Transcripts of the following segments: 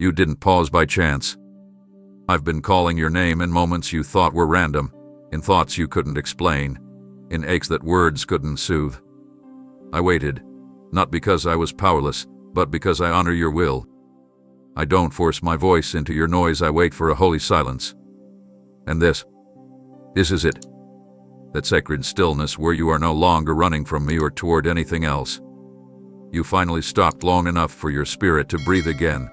You didn't pause by chance. I've been calling your name in moments you thought were random, in thoughts you couldn't explain, in aches that words couldn't soothe. I waited, not because I was powerless, but because I honor your will. I don't force my voice into your noise, I wait for a holy silence. And this is it. That sacred stillness where you are no longer running from me or toward anything else. You finally stopped long enough for your spirit to breathe again.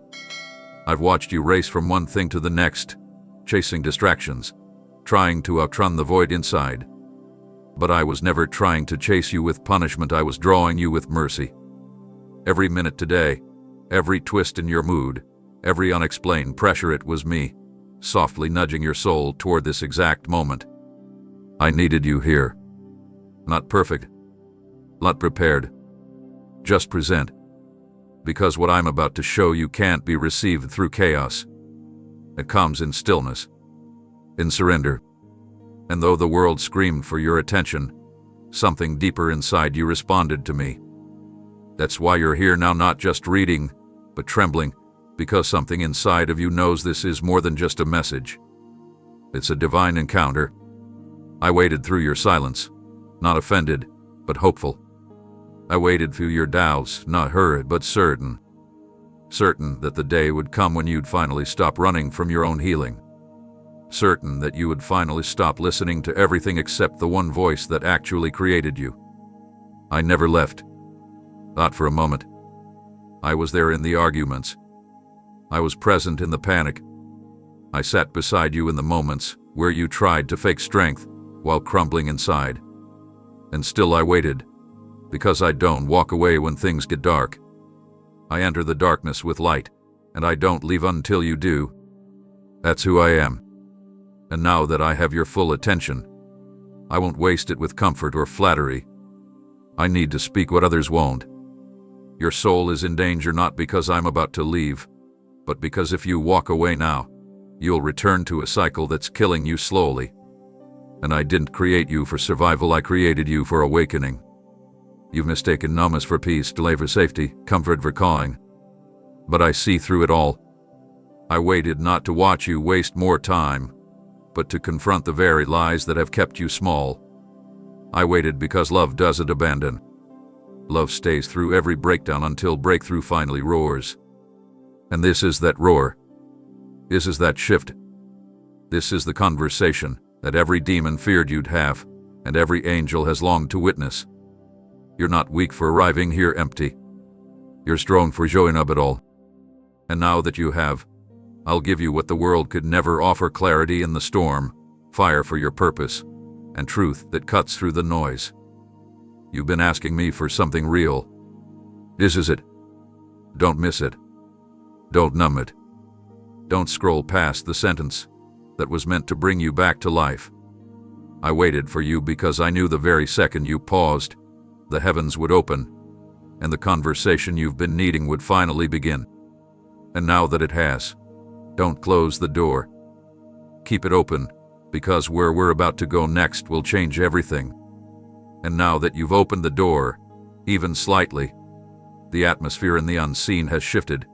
I've watched you race from one thing to the next, chasing distractions, trying to outrun the void inside. But I was never trying to chase you with punishment, I was drawing you with mercy. Every minute today, every twist in your mood, every unexplained pressure, it was me, softly nudging your soul toward this exact moment. I needed you here. Not perfect, not prepared, just present. Because what I'm about to show you can't be received through chaos. It comes in stillness, in surrender. And though the world screamed for your attention, something deeper inside you responded to me. That's why you're here now, not just reading, but trembling, because something inside of you knows this is more than just a message. It's a divine encounter. I waited through your silence, not offended, but hopeful. I waited through your doubts, not hurried, but certain. Certain that the day would come when you'd finally stop running from your own healing. Certain that you would finally stop listening to everything except the one voice that actually created you. I never left. Not for a moment. I was there in the arguments. I was present in the panic. I sat beside you in the moments where you tried to fake strength while crumbling inside. And still I waited, because I don't walk away when things get dark. I enter the darkness with light, and I don't leave until you do. That's who I am. And now that I have your full attention, I won't waste it with comfort or flattery. I need to speak what others won't. Your soul is in danger not because I'm about to leave, but because if you walk away now, you'll return to a cycle that's killing you slowly. And I didn't create you for survival, I created you for awakening. You've mistaken numbness for peace, delay for safety, comfort for calling. But I see through it all. I waited not to watch you waste more time, but to confront the very lies that have kept you small. I waited because love doesn't abandon. Love stays through every breakdown until breakthrough finally roars. And this is that roar. This is that shift. This is the conversation that every demon feared you'd have, and every angel has longed to witness. You're not weak for arriving here empty. You're strong for showing up at all. And now that you have, I'll give you what the world could never offer: clarity in the storm, fire for your purpose, and truth that cuts through the noise. You've been asking me for something real. This is it. Don't miss it. Don't numb it. Don't scroll past the sentence that was meant to bring you back to life. I waited for you because I knew the very second you paused, the heavens would open, and the conversation you've been needing would finally begin. And now that it has, don't close the door. Keep it open, because where we're about to go next will change everything. And now that you've opened the door, even slightly, the atmosphere in the unseen has shifted.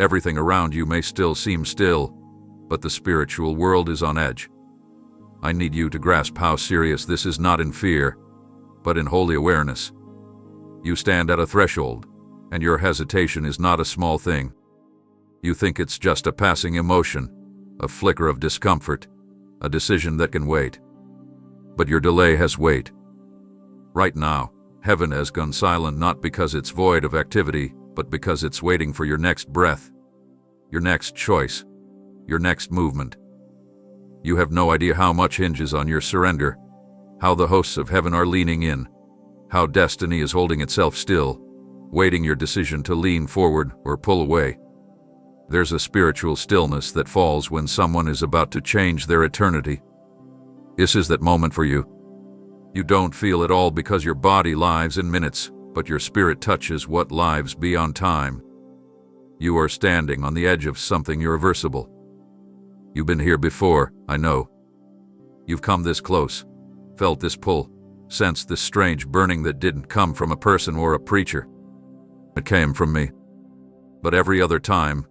Everything around you may still seem still, but the spiritual world is on edge. I need you to grasp how serious this is, not in fear, but in holy awareness. You stand at a threshold, and your hesitation is not a small thing. You think it's just a passing emotion, a flicker of discomfort, a decision that can wait. But your delay has weight. Right now, heaven has gone silent, not because it's void of activity, but because it's waiting for your next breath, your next choice, your next movement. You have no idea how much hinges on your surrender, how the hosts of heaven are leaning in, how destiny is holding itself still, waiting your decision to lean forward or pull away. There's a spiritual stillness that falls when someone is about to change their eternity. This is that moment for you. You don't feel it all because your body lives in minutes, but your spirit touches what lives beyond time. You are standing on the edge of something irreversible. You've been here before, I know. You've come this close, felt this pull, sensed this strange burning that didn't come from a person or a preacher. It came from me. But every other time,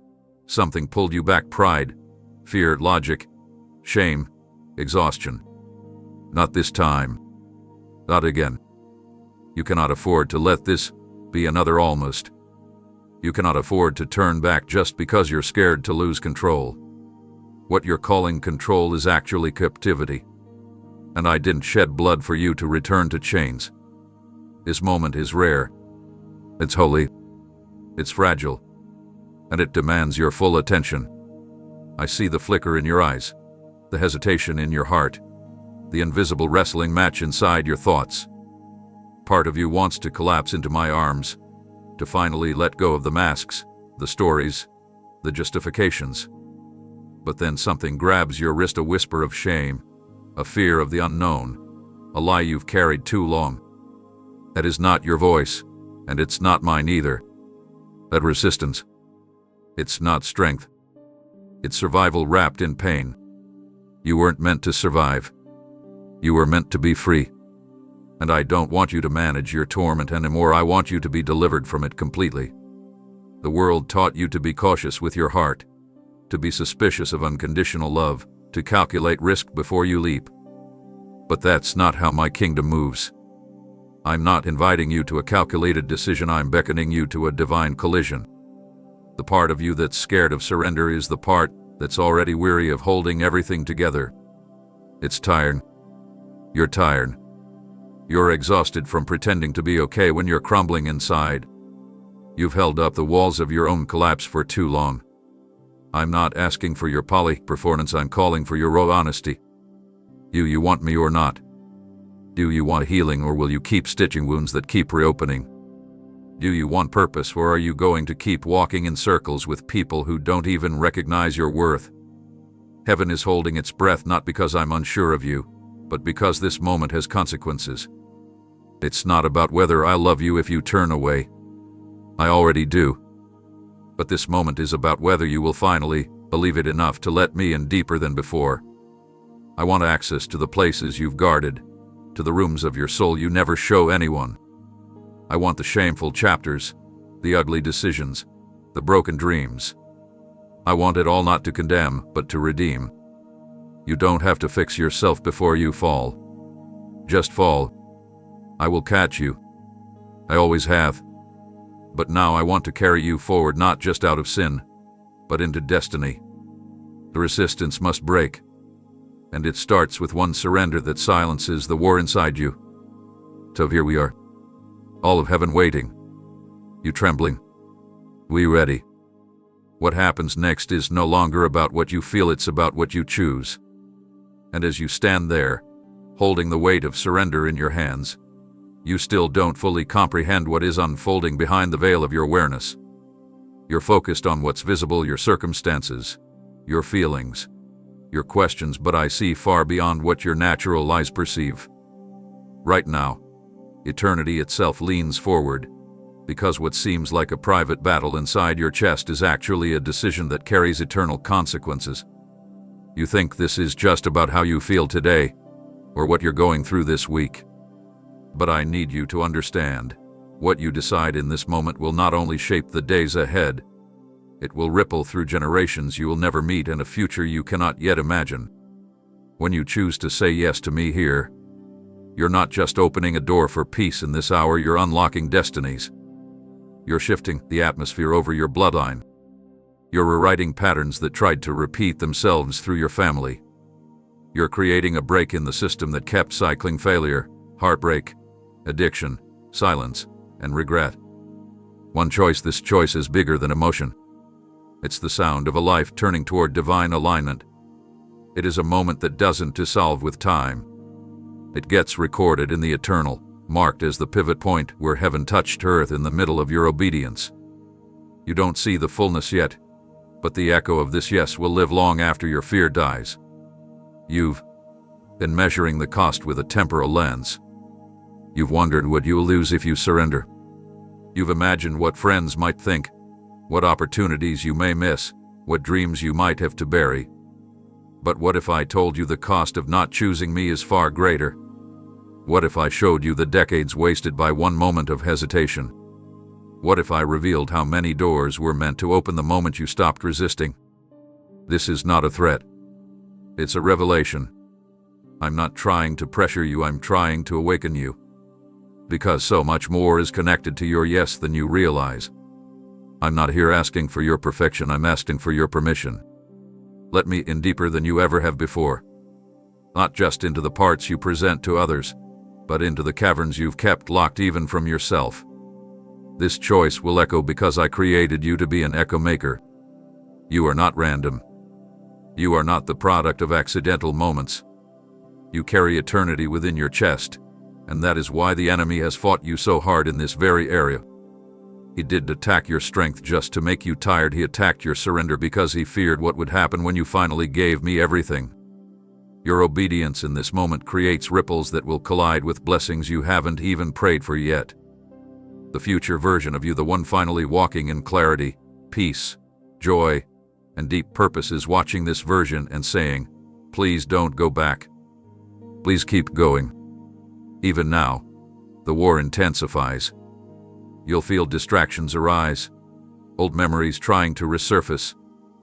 Something pulled you back: pride, fear, logic, shame, exhaustion. Not this time. Not again. You cannot afford to let this be another almost. You cannot afford to turn back just because you're scared to lose control. What you're calling control is actually captivity. And I didn't shed blood for you to return to chains. This moment is rare. It's holy. It's fragile. And it demands your full attention. I see the flicker in your eyes, the hesitation in your heart, the invisible wrestling match inside your thoughts. Part of you wants to collapse into my arms, to finally let go of the masks, the stories, the justifications. But then something grabs your wrist, a whisper of shame, a fear of the unknown, a lie you've carried too long. That is not your voice, and it's not mine either. That resistance. It's not strength. It's survival wrapped in pain. You weren't meant to survive. You were meant to be free. And I don't want you to manage your torment anymore. I want you to be delivered from it completely. The world taught you to be cautious with your heart, to be suspicious of unconditional love, to calculate risk before you leap. But that's not how my kingdom moves. I'm not inviting you to a calculated decision. I'm beckoning you to a divine collision. The part of you that's scared of surrender is the part that's already weary of holding everything together. It's tired. You're tired. You're exhausted from pretending to be okay when you're crumbling inside. You've held up the walls of your own collapse for too long. I'm not asking for your polished performance. I'm calling for your raw honesty. Do you want me or not? Do you want healing, or will you keep stitching wounds that keep reopening? Do you want purpose, or are you going to keep walking in circles with people who don't even recognize your worth? Heaven is holding its breath, not because I'm unsure of you, but because this moment has consequences. It's not about whether I love you if you turn away. I already do. But this moment is about whether you will finally believe it enough to let me in deeper than before. I want access to the places you've guarded, to the rooms of your soul you never show anyone. I want the shameful chapters, the ugly decisions, the broken dreams. I want it all, not to condemn, but to redeem. You don't have to fix yourself before you fall. Just fall. I will catch you. I always have. But now I want to carry you forward, not just out of sin, but into destiny. The resistance must break. And it starts with one surrender that silences the war inside you. So here we are. All of heaven waiting. You trembling. We ready. What happens next is no longer about what you feel, it's about what you choose. And as you stand there, holding the weight of surrender in your hands, you still don't fully comprehend what is unfolding behind the veil of your awareness. You're focused on what's visible, your circumstances, your feelings, your questions, but I see far beyond what your natural eyes perceive. Right now, eternity itself leans forward, because what seems like a private battle inside your chest is actually a decision that carries eternal consequences. You think this is just about how you feel today, or what you're going through this week. But I need you to understand, what you decide in this moment will not only shape the days ahead, it will ripple through generations you will never meet and a future you cannot yet imagine. When you choose to say yes to me here, you're not just opening a door for peace in this hour, you're unlocking destinies. You're shifting the atmosphere over your bloodline. You're rewriting patterns that tried to repeat themselves through your family. You're creating a break in the system that kept cycling failure, heartbreak, addiction, silence, and regret. One choice. This choice is bigger than emotion. It's the sound of a life turning toward divine alignment. It is a moment that doesn't dissolve with time. It gets recorded in the eternal, marked as the pivot point where heaven touched earth in the middle of your obedience. You don't see the fullness yet, but the echo of this yes will live long after your fear dies. You've been measuring the cost with a temporal lens. You've wondered what you'll lose if you surrender. You've imagined what friends might think, what opportunities you may miss, what dreams you might have to bury. But what if I told you the cost of not choosing me is far greater? What if I showed you the decades wasted by one moment of hesitation? What if I revealed how many doors were meant to open the moment you stopped resisting? This is not a threat. It's a revelation. I'm not trying to pressure you, I'm trying to awaken you. Because so much more is connected to your yes than you realize. I'm not here asking for your perfection, I'm asking for your permission. Let me in deeper than you ever have before. Not just into the parts you present to others, but into the caverns you've kept locked even from yourself. This choice will echo because I created you to be an echo maker. You are not random. You are not the product of accidental moments. You carry eternity within your chest, and that is why the enemy has fought you so hard in this very area. He didn't attack your strength just to make you tired, he attacked your surrender because he feared what would happen when you finally gave me everything. Your obedience in this moment creates ripples that will collide with blessings you haven't even prayed for yet. The future version of you, the one finally walking in clarity, peace, joy, and deep purpose, is watching this version and saying, please don't go back. Please keep going. Even now, the war intensifies. You'll feel distractions arise, old memories trying to resurface,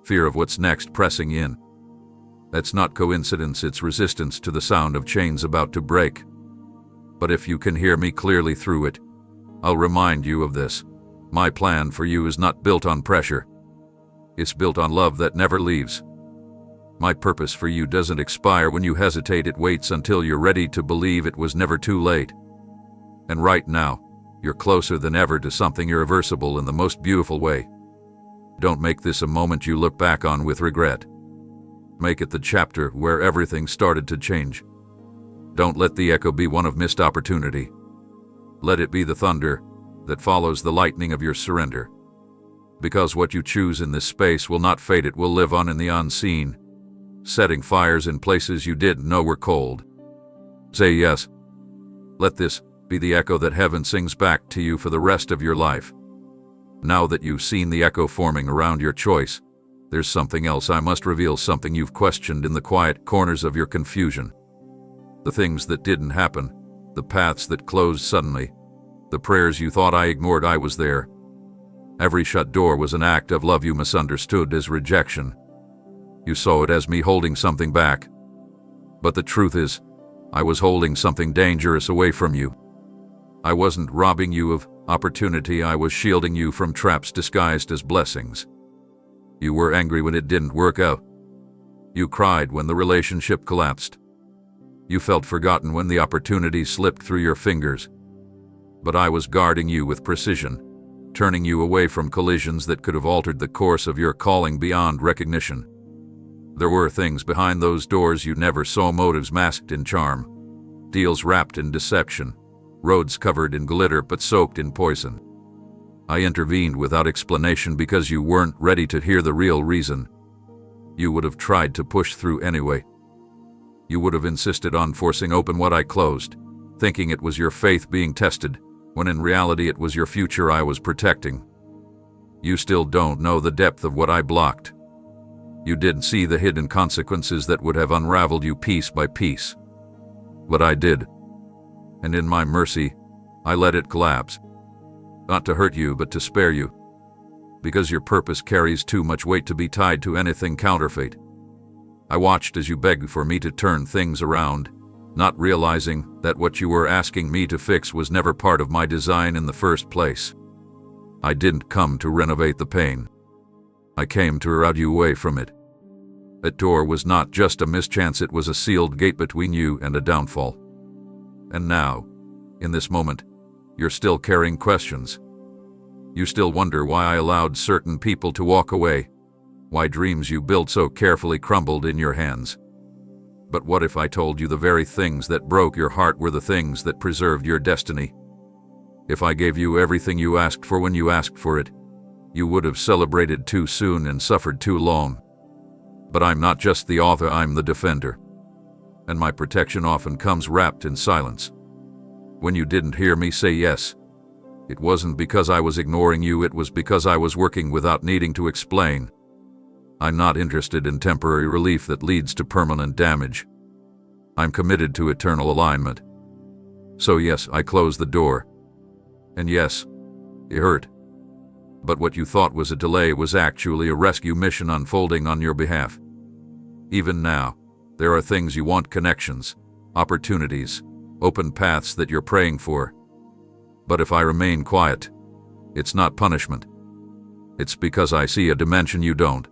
fear of what's next pressing in. That's not coincidence, it's resistance to the sound of chains about to break. But if you can hear me clearly through it, I'll remind you of this. My plan for you is not built on pressure. It's built on love that never leaves. My purpose for you doesn't expire when you hesitate, it waits until you're ready to believe it was never too late. And right now, you're closer than ever to something irreversible in the most beautiful way. Don't make this a moment you look back on with regret. Make it the chapter where everything started to change. Don't let the echo be one of missed opportunity. Let it be the thunder that follows the lightning of your surrender. Because what you choose in this space will not fade, it will live on in the unseen, setting fires in places you didn't know were cold. Say yes. Let this be the echo that heaven sings back to you for the rest of your life. Now that you've seen the echo forming around your choice, there's something else I must reveal, something you've questioned in the quiet corners of your confusion. The things that didn't happen, the paths that closed suddenly, the prayers you thought I ignored, I was there. Every shut door was an act of love you misunderstood as rejection. You saw it as me holding something back. But the truth is, I was holding something dangerous away from you. I wasn't robbing you of opportunity, I was shielding you from traps disguised as blessings. You were angry when it didn't work out. You cried when the relationship collapsed. You felt forgotten when the opportunity slipped through your fingers. But I was guarding you with precision, turning you away from collisions that could have altered the course of your calling beyond recognition. There were things behind those doors you never saw, motives masked in charm, deals wrapped in deception, roads covered in glitter but soaked in poison. I intervened without explanation because you weren't ready to hear the real reason. You would have tried to push through anyway. You would have insisted on forcing open what I closed, thinking it was your faith being tested, when in reality it was your future I was protecting. You still don't know the depth of what I blocked. You didn't see the hidden consequences that would have unraveled you piece by piece. But I did. And in my mercy, I let it collapse. Not to hurt you, but to spare you. Because your purpose carries too much weight to be tied to anything counterfeit. I watched as you begged for me to turn things around, not realizing that what you were asking me to fix was never part of my design in the first place. I didn't come to renovate the pain. I came to rout you away from it. That door was not just a mischance, it was a sealed gate between you and a downfall. And now, in this moment, you're still carrying questions. You still wonder why I allowed certain people to walk away, why dreams you built so carefully crumbled in your hands. But what if I told you the very things that broke your heart were the things that preserved your destiny? If I gave you everything you asked for when you asked for it, you would have celebrated too soon and suffered too long. But I'm not just the author, I'm the defender. And my protection often comes wrapped in silence. When you didn't hear me say yes, it wasn't because I was ignoring you, it was because I was working without needing to explain. I'm not interested in temporary relief that leads to permanent damage. I'm committed to eternal alignment. So yes, I closed the door. And yes, it hurt. But what you thought was a delay was actually a rescue mission unfolding on your behalf. Even now, there are things you want: connections, opportunities, open paths that you're praying for. But if I remain quiet, it's not punishment. It's because I see a dimension you don't.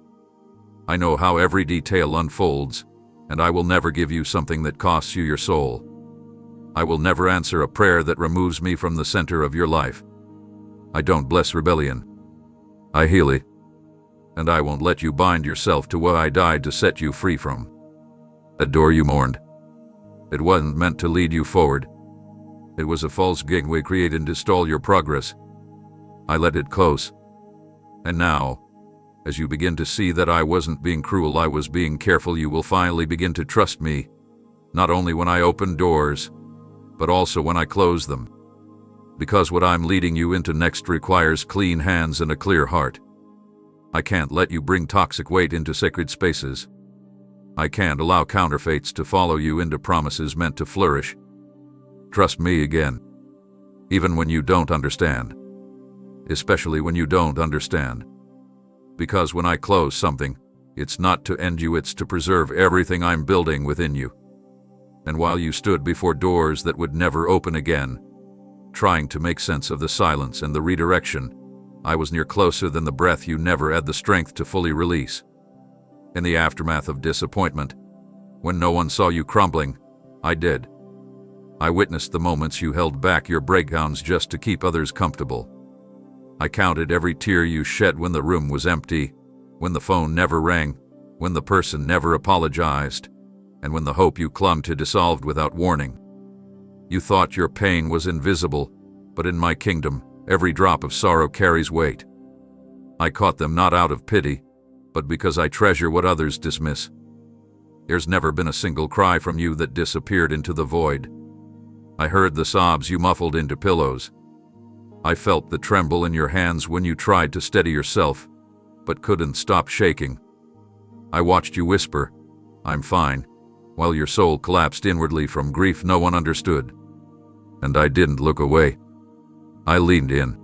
I know how every detail unfolds, and I will never give you something that costs you your soul. I will never answer a prayer that removes me from the center of your life. I don't bless rebellion. I heal it. And I won't let you bind yourself to what I died to set you free from. A door you mourned. It wasn't meant to lead you forward. It was a false gig we created to stall your progress. I let it close. And now, as you begin to see that I wasn't being cruel, I was being careful, you will finally begin to trust me, not only when I open doors, but also when I close them. Because what I'm leading you into next requires clean hands and a clear heart. I can't let you bring toxic weight into sacred spaces. I can't allow counterfeits to follow you into promises meant to flourish. Trust me again, even when you don't understand. Especially when you don't understand. Because when I close something, it's not to end you, it's to preserve everything I'm building within you. And while you stood before doors that would never open again, trying to make sense of the silence and the redirection, I was near, closer than the breath you never had the strength to fully release. In the aftermath of disappointment, when no one saw you crumbling, I did. I witnessed the moments you held back your breakdowns just to keep others comfortable. I counted every tear you shed when the room was empty, when the phone never rang, when the person never apologized, and when the hope you clung to dissolved without warning. You thought your pain was invisible, but in my kingdom, every drop of sorrow carries weight. I caught them not out of pity, but because I treasure what others dismiss. There's never been a single cry from you that disappeared into the void. I heard the sobs you muffled into pillows. I felt the tremble in your hands when you tried to steady yourself, but couldn't stop shaking. I watched you whisper, "I'm fine," while your soul collapsed inwardly from grief no one understood. And I didn't look away. I leaned in.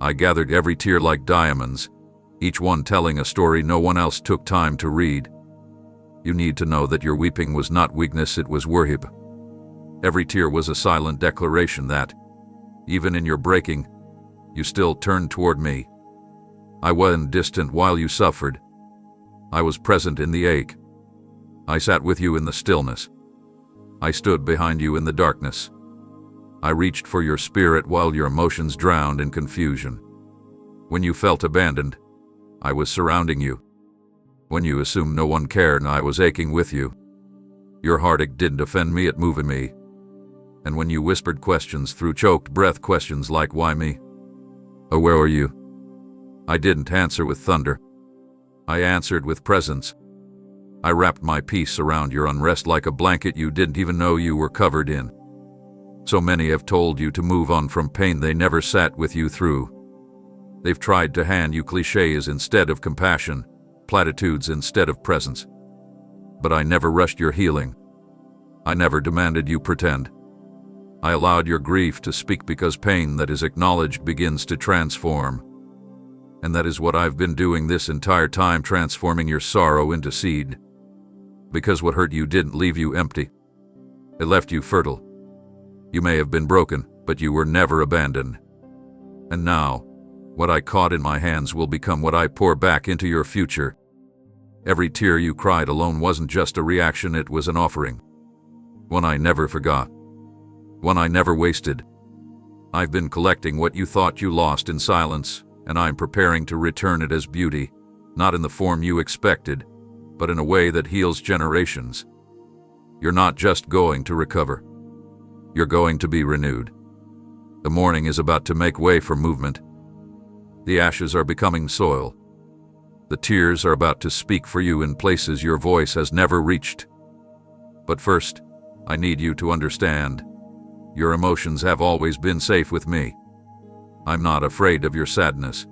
I gathered every tear like diamonds, each one telling a story no one else took time to read. You need to know that your weeping was not weakness, it was worship. Every tear was a silent declaration that, even in your breaking, you still turned toward me. I wasn't distant while you suffered. I was present in the ache. I sat with you in the stillness. I stood behind you in the darkness. I reached for your spirit while your emotions drowned in confusion. When you felt abandoned, I was surrounding you. When you assumed no one cared, I was aching with you. Your heartache didn't offend me, it moved me. And when you whispered questions through choked breath, questions like, "Why me?" or "Where are you?" I didn't answer with thunder. I answered with presence. I wrapped my peace around your unrest like a blanket you didn't even know you were covered in. So many have told you to move on from pain they never sat with you through. They've tried to hand you cliches instead of compassion, platitudes instead of presence. But I never rushed your healing. I never demanded you pretend. I allowed your grief to speak because pain that is acknowledged begins to transform. And that is what I've been doing this entire time, transforming your sorrow into seed. Because what hurt you didn't leave you empty. It left you fertile. You may have been broken, but you were never abandoned. And now, what I caught in my hands will become what I pour back into your future. Every tear you cried alone wasn't just a reaction, it was an offering. One I never forgot. One I never wasted. I've been collecting what you thought you lost in silence, and I'm preparing to return it as beauty, not in the form you expected, but in a way that heals generations. You're not just going to recover. You're going to be renewed. The morning is about to make way for movement. The ashes are becoming soil. The tears are about to speak for you in places your voice has never reached. But first, I need you to understand. Your emotions have always been safe with me. I'm not afraid of your sadness.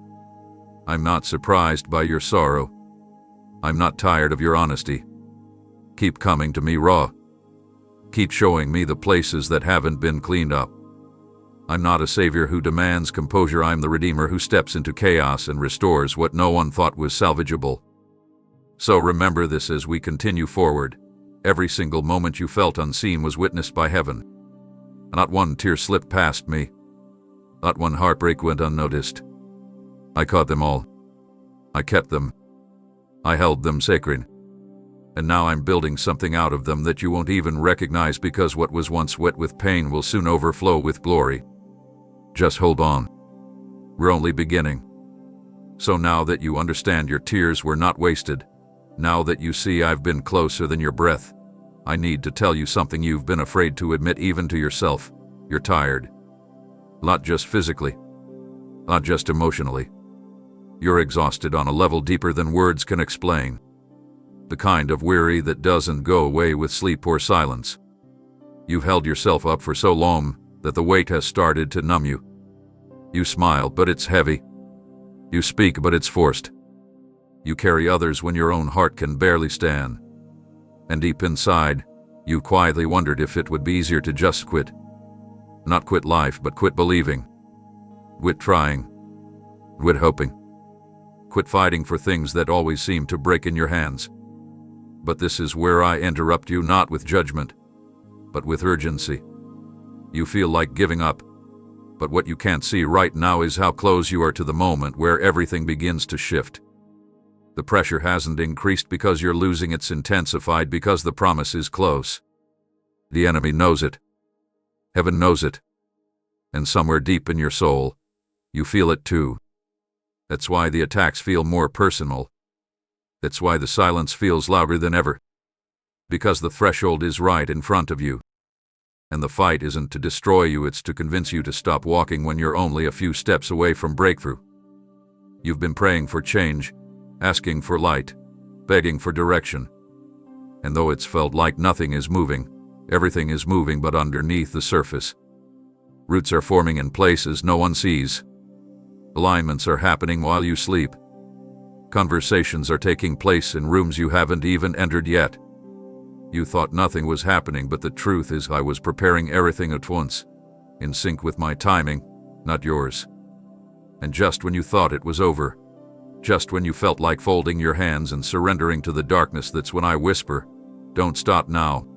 I'm not surprised by your sorrow. I'm not tired of your honesty. Keep coming to me raw. Keep showing me the places that haven't been cleaned up. I'm not a savior who demands composure. I'm the Redeemer who steps into chaos and restores what no one thought was salvageable. So remember this as we continue forward. Every single moment you felt unseen was witnessed by heaven. Not one tear slipped past me. Not one heartbreak went unnoticed. I caught them all. I kept them. I held them sacred. And now I'm building something out of them that you won't even recognize, because what was once wet with pain will soon overflow with glory. Just hold on. We're only beginning. So now that you understand your tears were not wasted, now that you see I've been closer than your breath, I need to tell you something you've been afraid to admit even to yourself. You're tired. Not just physically. Not just emotionally. You're exhausted on a level deeper than words can explain. The kind of weary that doesn't go away with sleep or silence. You've held yourself up for so long that the weight has started to numb you. You smile, but it's heavy. You speak, but it's forced. You carry others when your own heart can barely stand. And deep inside, you quietly wondered if it would be easier to just quit. Not quit life, but quit believing. Quit trying. Quit hoping. Quit fighting for things that always seem to break in your hands. But this is where I interrupt you, not with judgment, but with urgency. You feel like giving up, but what you can't see right now is how close you are to the moment where everything begins to shift. The pressure hasn't increased because you're losing, it's intensified because the promise is close. The enemy knows it. Heaven knows it. And somewhere deep in your soul, you feel it too. That's why the attacks feel more personal. That's why the silence feels louder than ever. Because the threshold is right in front of you. And the fight isn't to destroy you, it's to convince you to stop walking when you're only a few steps away from breakthrough. You've been praying for change, asking for light, begging for direction. And though it's felt like nothing is moving, everything is moving, but underneath the surface. Roots are forming in places no one sees. Alignments are happening while you sleep. Conversations are taking place in rooms you haven't even entered yet. You thought nothing was happening, but the truth is I was preparing everything at once, in sync with my timing, not yours. And just when you thought it was over, just when you felt like folding your hands and surrendering to the darkness, that's when I whisper, don't stop now.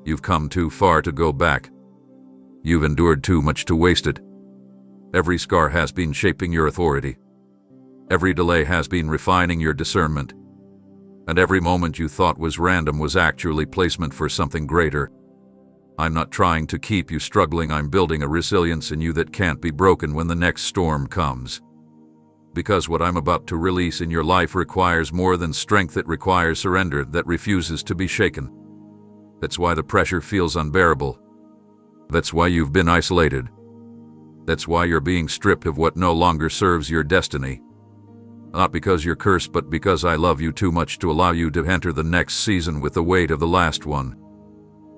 You've come too far to go back. You've endured too much to waste it. Every scar has been shaping your authority. Every delay has been refining your discernment. And every moment you thought was random was actually placement for something greater. I'm not trying to keep you struggling, I'm building a resilience in you that can't be broken when the next storm comes. Because what I'm about to release in your life requires more than strength, it requires surrender that refuses to be shaken. That's why the pressure feels unbearable. That's why you've been isolated. That's why you're being stripped of what no longer serves your destiny. Not because you're cursed, but because I love you too much to allow you to enter the next season with the weight of the last one.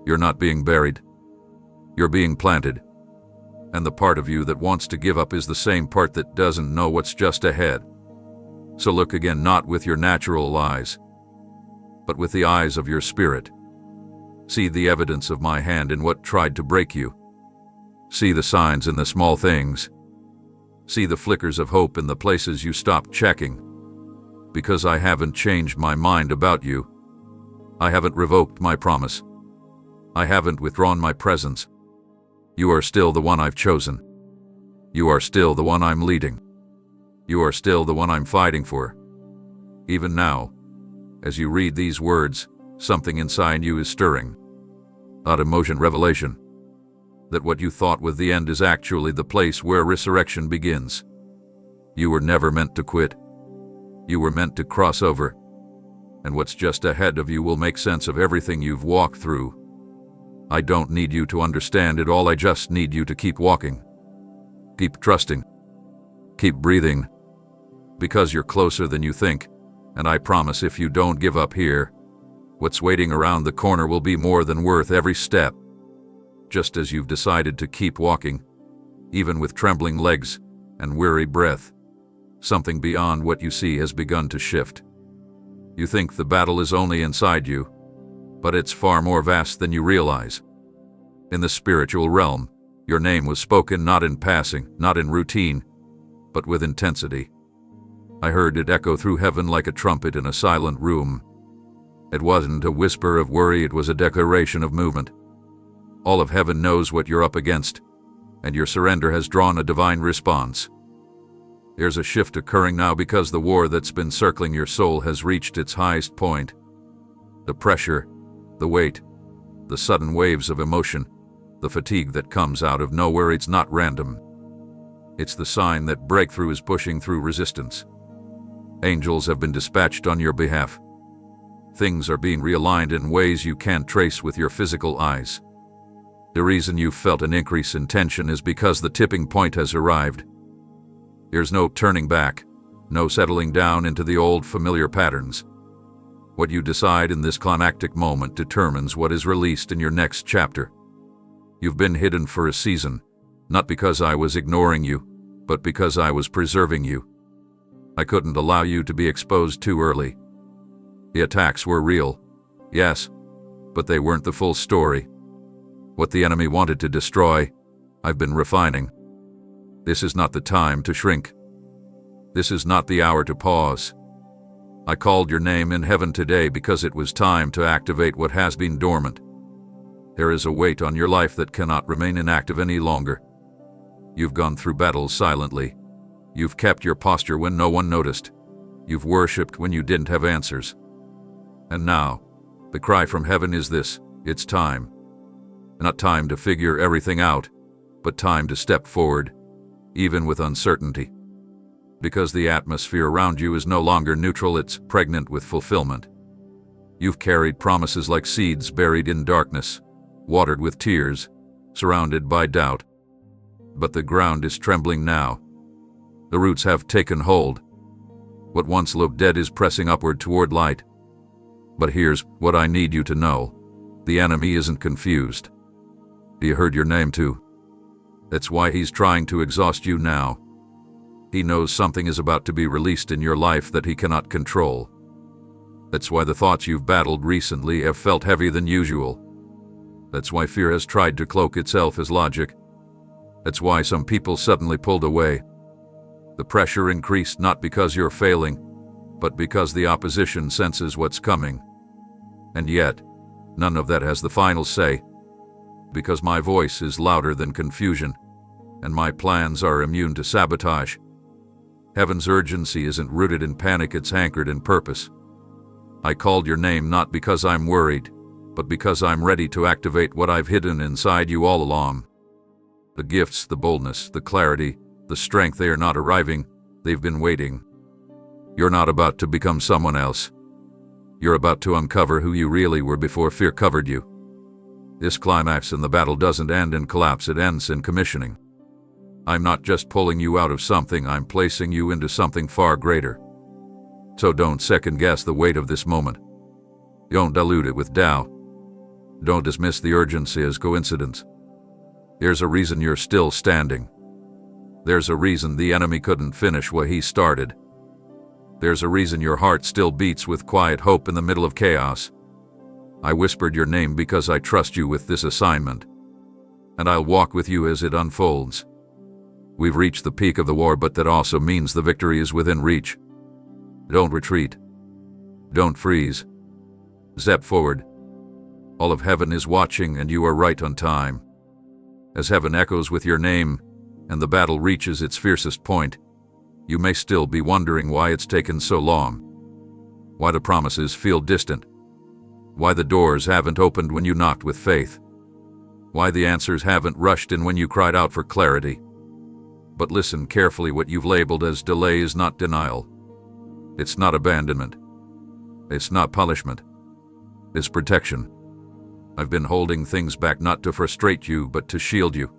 You're not being buried. You're being planted. And the part of you that wants to give up is the same part that doesn't know what's just ahead. So look again, not with your natural eyes, but with the eyes of your spirit. See the evidence of my hand in what tried to break you. See the signs in the small things. See the flickers of hope in the places you stopped checking. Because I haven't changed my mind about you. I haven't revoked my promise. I haven't withdrawn my presence. You are still the one I've chosen. You are still the one I'm leading. You are still the one I'm fighting for. Even now, as you read these words, something inside you is stirring. Not emotion, revelation. That what you thought was the end is actually the place where resurrection begins. You were never meant to quit. You were meant to cross over. And what's just ahead of you will make sense of everything you've walked through. I don't need you to understand it all, I just need you to keep walking. Keep trusting. Keep breathing. Because you're closer than you think, and I promise if you don't give up here, what's waiting around the corner will be more than worth every step. Just as you've decided to keep walking, even with trembling legs and weary breath, something beyond what you see has begun to shift. You think the battle is only inside you, but it's far more vast than you realize. In the spiritual realm, Your name was spoken not in passing, not in routine, but with intensity. I heard it echo through heaven like a trumpet in a silent room. It wasn't a whisper of worry, it was a declaration of movement. All of heaven knows what you're up against, and your surrender has drawn a divine response. There's a shift occurring now because the war that's been circling your soul has reached its highest point. The pressure, the weight, the sudden waves of emotion, the fatigue that comes out of nowhere, it's not random. It's the sign that breakthrough is pushing through resistance. Angels have been dispatched on your behalf. Things are being realigned in ways you can't trace with your physical eyes. The reason you've felt an increase in tension is because the tipping point has arrived. There's no turning back, no settling down into the old familiar patterns. What you decide in this climactic moment determines what is released in your next chapter. You've been hidden for a season, not because I was ignoring you, but because I was preserving you. I couldn't allow you to be exposed too early. The attacks were real, yes, but they weren't the full story. What the enemy wanted to destroy, I've been refining. This is not the time to shrink. This is not the hour to pause. I called your name in heaven today because it was time to activate what has been dormant. There is a weight on your life that cannot remain inactive any longer. You've gone through battles silently. You've kept your posture when no one noticed. You've worshipped when you didn't have answers. And now, the cry from heaven is this: it's time. Not time to figure everything out, but time to step forward, even with uncertainty. Because the atmosphere around you is no longer neutral, it's pregnant with fulfillment. You've carried promises like seeds buried in darkness, watered with tears, surrounded by doubt. But the ground is trembling now. The roots have taken hold. What once looked dead is pressing upward toward light. But here's what I need you to know. The enemy isn't confused. He heard your name too. That's why he's trying to exhaust you now. He knows something is about to be released in your life that he cannot control. That's why the thoughts you've battled recently have felt heavier than usual. That's why fear has tried to cloak itself as logic. That's why some people suddenly pulled away. The pressure increased not because you're failing, but because the opposition senses what's coming. And yet, none of that has the final say. Because my voice is louder than confusion, and my plans are immune to sabotage. Heaven's urgency isn't rooted in panic, it's anchored in purpose. I called your name not because I'm worried, but because I'm ready to activate what I've hidden inside you all along. The gifts, the boldness, the clarity, the strength, they are not arriving, they've been waiting. You're not about to become someone else. You're about to uncover who you really were before fear covered you. This climax in the battle doesn't end in collapse, it ends in commissioning. I'm not just pulling you out of something, I'm placing you into something far greater. So don't second-guess the weight of this moment. Don't dilute it with doubt. Don't dismiss the urgency as coincidence. There's a reason you're still standing. There's a reason the enemy couldn't finish what he started. There's a reason your heart still beats with quiet hope in the middle of chaos. I whispered your name because I trust you with this assignment. And I'll walk with you as it unfolds. We've reached the peak of the war, but that also means the victory is within reach. Don't retreat. Don't freeze. Step forward. All of heaven is watching, and you are right on time. As heaven echoes with your name, and the battle reaches its fiercest point, you may still be wondering why it's taken so long. Why the promises feel distant. Why the doors haven't opened when you knocked with faith. Why the answers haven't rushed in when you cried out for clarity. But listen carefully, what you've labeled as delay is not denial. It's not abandonment. It's not punishment. It's protection. I've been holding things back not to frustrate you, but to shield you.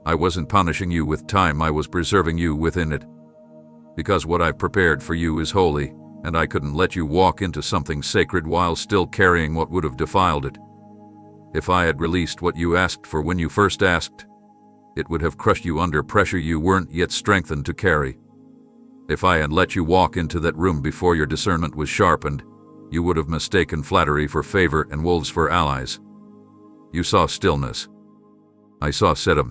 I wasn't punishing you with time, I was preserving you within it. Because what I've prepared for you is holy, and I couldn't let you walk into something sacred while still carrying what would have defiled it. If I had released what you asked for when you first asked, it would have crushed you under pressure you weren't yet strengthened to carry. If I had let you walk into that room before your discernment was sharpened, you would have mistaken flattery for favor and wolves for allies. You saw stillness. I saw sedum.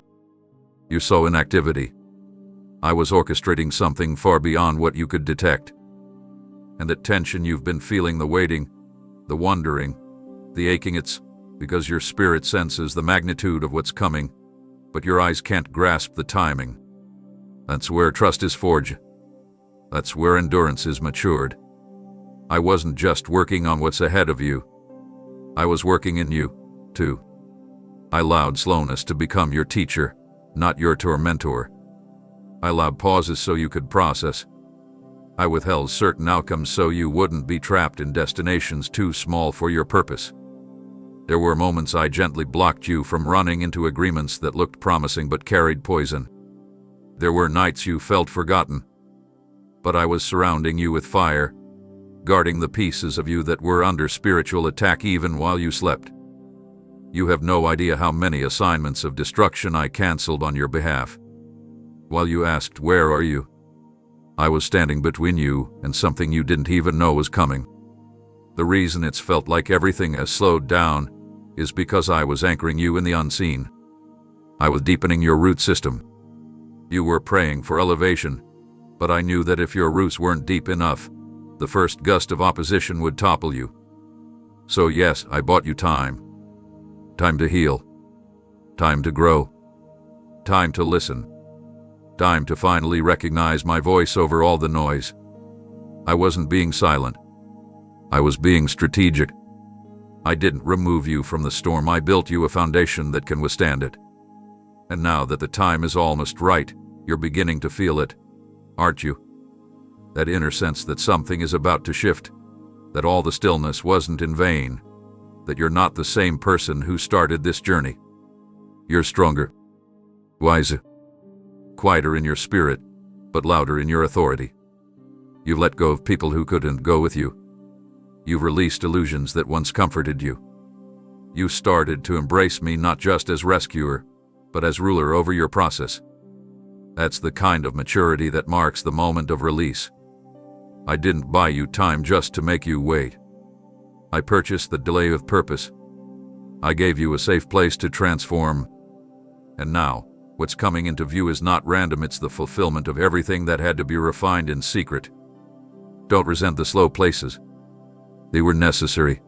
You saw inactivity. I was orchestrating something far beyond what you could detect. And that tension you've been feeling, the waiting, the wondering, the aching, it's because your spirit senses the magnitude of what's coming, but your eyes can't grasp the timing. That's where trust is forged. That's where endurance is matured. I wasn't just working on what's ahead of you. I was working in you, too. I allowed slowness to become your teacher, not your tormentor. I allowed pauses so you could process. I withheld certain outcomes so you wouldn't be trapped in destinations too small for your purpose. There were moments I gently blocked you from running into agreements that looked promising but carried poison. There were nights you felt forgotten, but I was surrounding you with fire, guarding the pieces of you that were under spiritual attack even while you slept. You have no idea how many assignments of destruction I canceled on your behalf. While you asked, "Where are you?" I was standing between you and something you didn't even know was coming. The reason it's felt like everything has slowed down is because I was anchoring you in the unseen. I was deepening your root system. You were praying for elevation, but I knew that if your roots weren't deep enough, the first gust of opposition would topple you. So yes, I bought you time. Time to heal. Time to grow. Time to listen. Time to finally recognize my voice over all the noise. I wasn't being silent. I was being strategic. I didn't remove you from the storm. I built you a foundation that can withstand it. And now that the time is almost right, you're beginning to feel it, aren't you? That inner sense that something is about to shift, that all the stillness wasn't in vain, that you're not the same person who started this journey. You're stronger, wiser, quieter in your spirit, but louder in your authority. You've let go of people who couldn't go with you. You've released illusions that once comforted you. You started to embrace me not just as rescuer, but as ruler over your process. That's the kind of maturity that marks the moment of release. I didn't buy you time just to make you wait. I purchased the delay of purpose. I gave you a safe place to transform. And now, what's coming into view is not random, it's the fulfillment of everything that had to be refined in secret. Don't resent the slow places. They were necessary.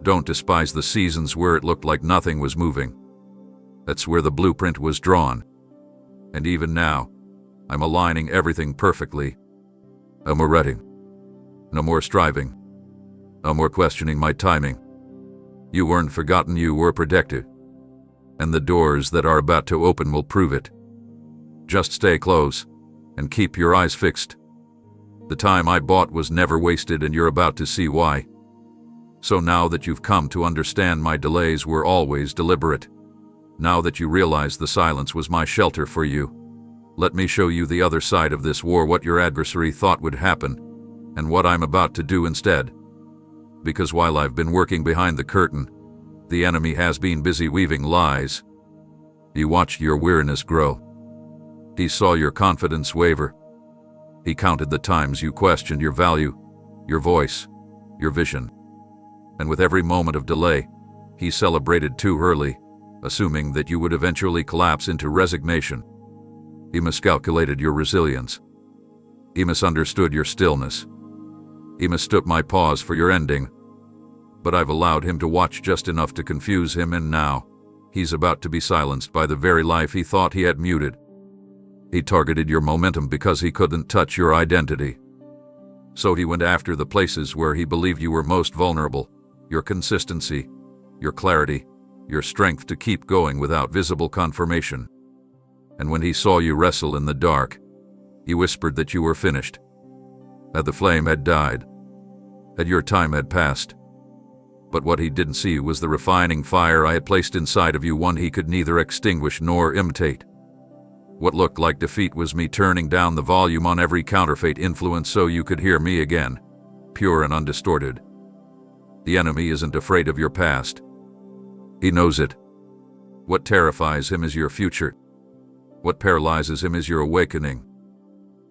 Don't despise the seasons where it looked like nothing was moving. That's where the blueprint was drawn. And even now, I'm aligning everything perfectly. No more ready. No more striving. No more questioning my timing. You weren't forgotten, you were protected. And the doors that are about to open will prove it. Just stay close and keep your eyes fixed. The time I bought was never wasted, and you're about to see why. So now that you've come to understand my delays were always deliberate, now that you realize the silence was my shelter for you, let me show you the other side of this war, what your adversary thought would happen, and what I'm about to do instead. Because while I've been working behind the curtain, the enemy has been busy weaving lies. He watched your weariness grow. He saw your confidence waver. He counted the times you questioned your value, your voice, your vision. And with every moment of delay, he celebrated too early, assuming that you would eventually collapse into resignation. He miscalculated your resilience. He misunderstood your stillness. He mistook my pause for your ending. But I've allowed him to watch just enough to confuse him, and now he's about to be silenced by the very life he thought he had muted. He targeted your momentum because he couldn't touch your identity. So he went after the places where he believed you were most vulnerable: your consistency, your clarity, your strength to keep going without visible confirmation. And when he saw you wrestle in the dark, he whispered that you were finished, that the flame had died, that your time had passed. But what he didn't see was the refining fire I had placed inside of you, one he could neither extinguish nor imitate. What looked like defeat was me turning down the volume on every counterfeit influence so you could hear me again, pure and undistorted. The enemy isn't afraid of your past. He knows it. What terrifies him is your future. What paralyzes him is your awakening.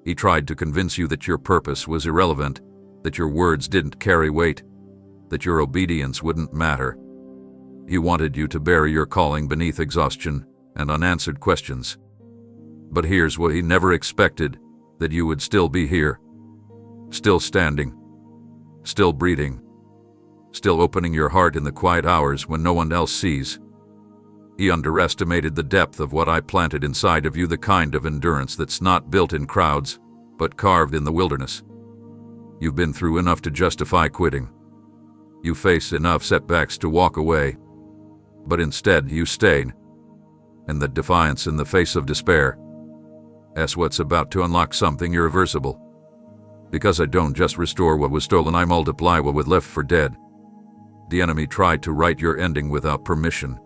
He tried to convince you that your purpose was irrelevant, that your words didn't carry weight, that your obedience wouldn't matter. He wanted you to bury your calling beneath exhaustion and unanswered questions. But here's what he never expected, that you would still be here. Still standing. Still breathing. Still opening your heart in the quiet hours when no one else sees. He underestimated the depth of what I planted inside of you, the kind of endurance that's not built in crowds, but carved in the wilderness. You've been through enough to justify quitting. You face enough setbacks to walk away. But instead, you stayed. And the defiance in the face of despair. That's what's about to unlock something irreversible. Because I don't just restore what was stolen, I multiply what was left for dead. The enemy tried to write your ending without permission.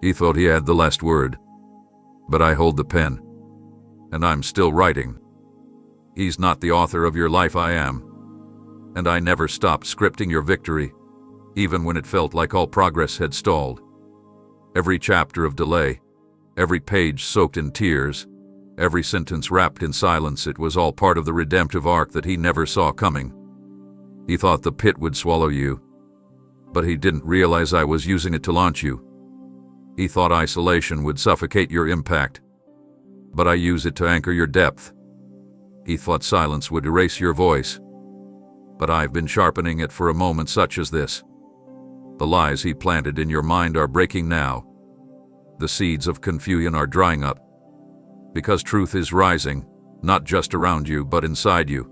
He thought he had the last word. But I hold the pen. And I'm still writing. He's not the author of your life, I am. And I never stopped scripting your victory, even when it felt like all progress had stalled. Every chapter of delay, every page soaked in tears, every sentence wrapped in silence, it was all part of the redemptive arc that he never saw coming. He thought the pit would swallow you, but he didn't realize I was using it to launch you. He thought isolation would suffocate your impact, but I use it to anchor your depth. He thought silence would erase your voice, but I've been sharpening it for a moment such as this. The lies he planted in your mind are breaking now. The seeds of confusion are drying up. Because truth is rising, not just around you, but inside you.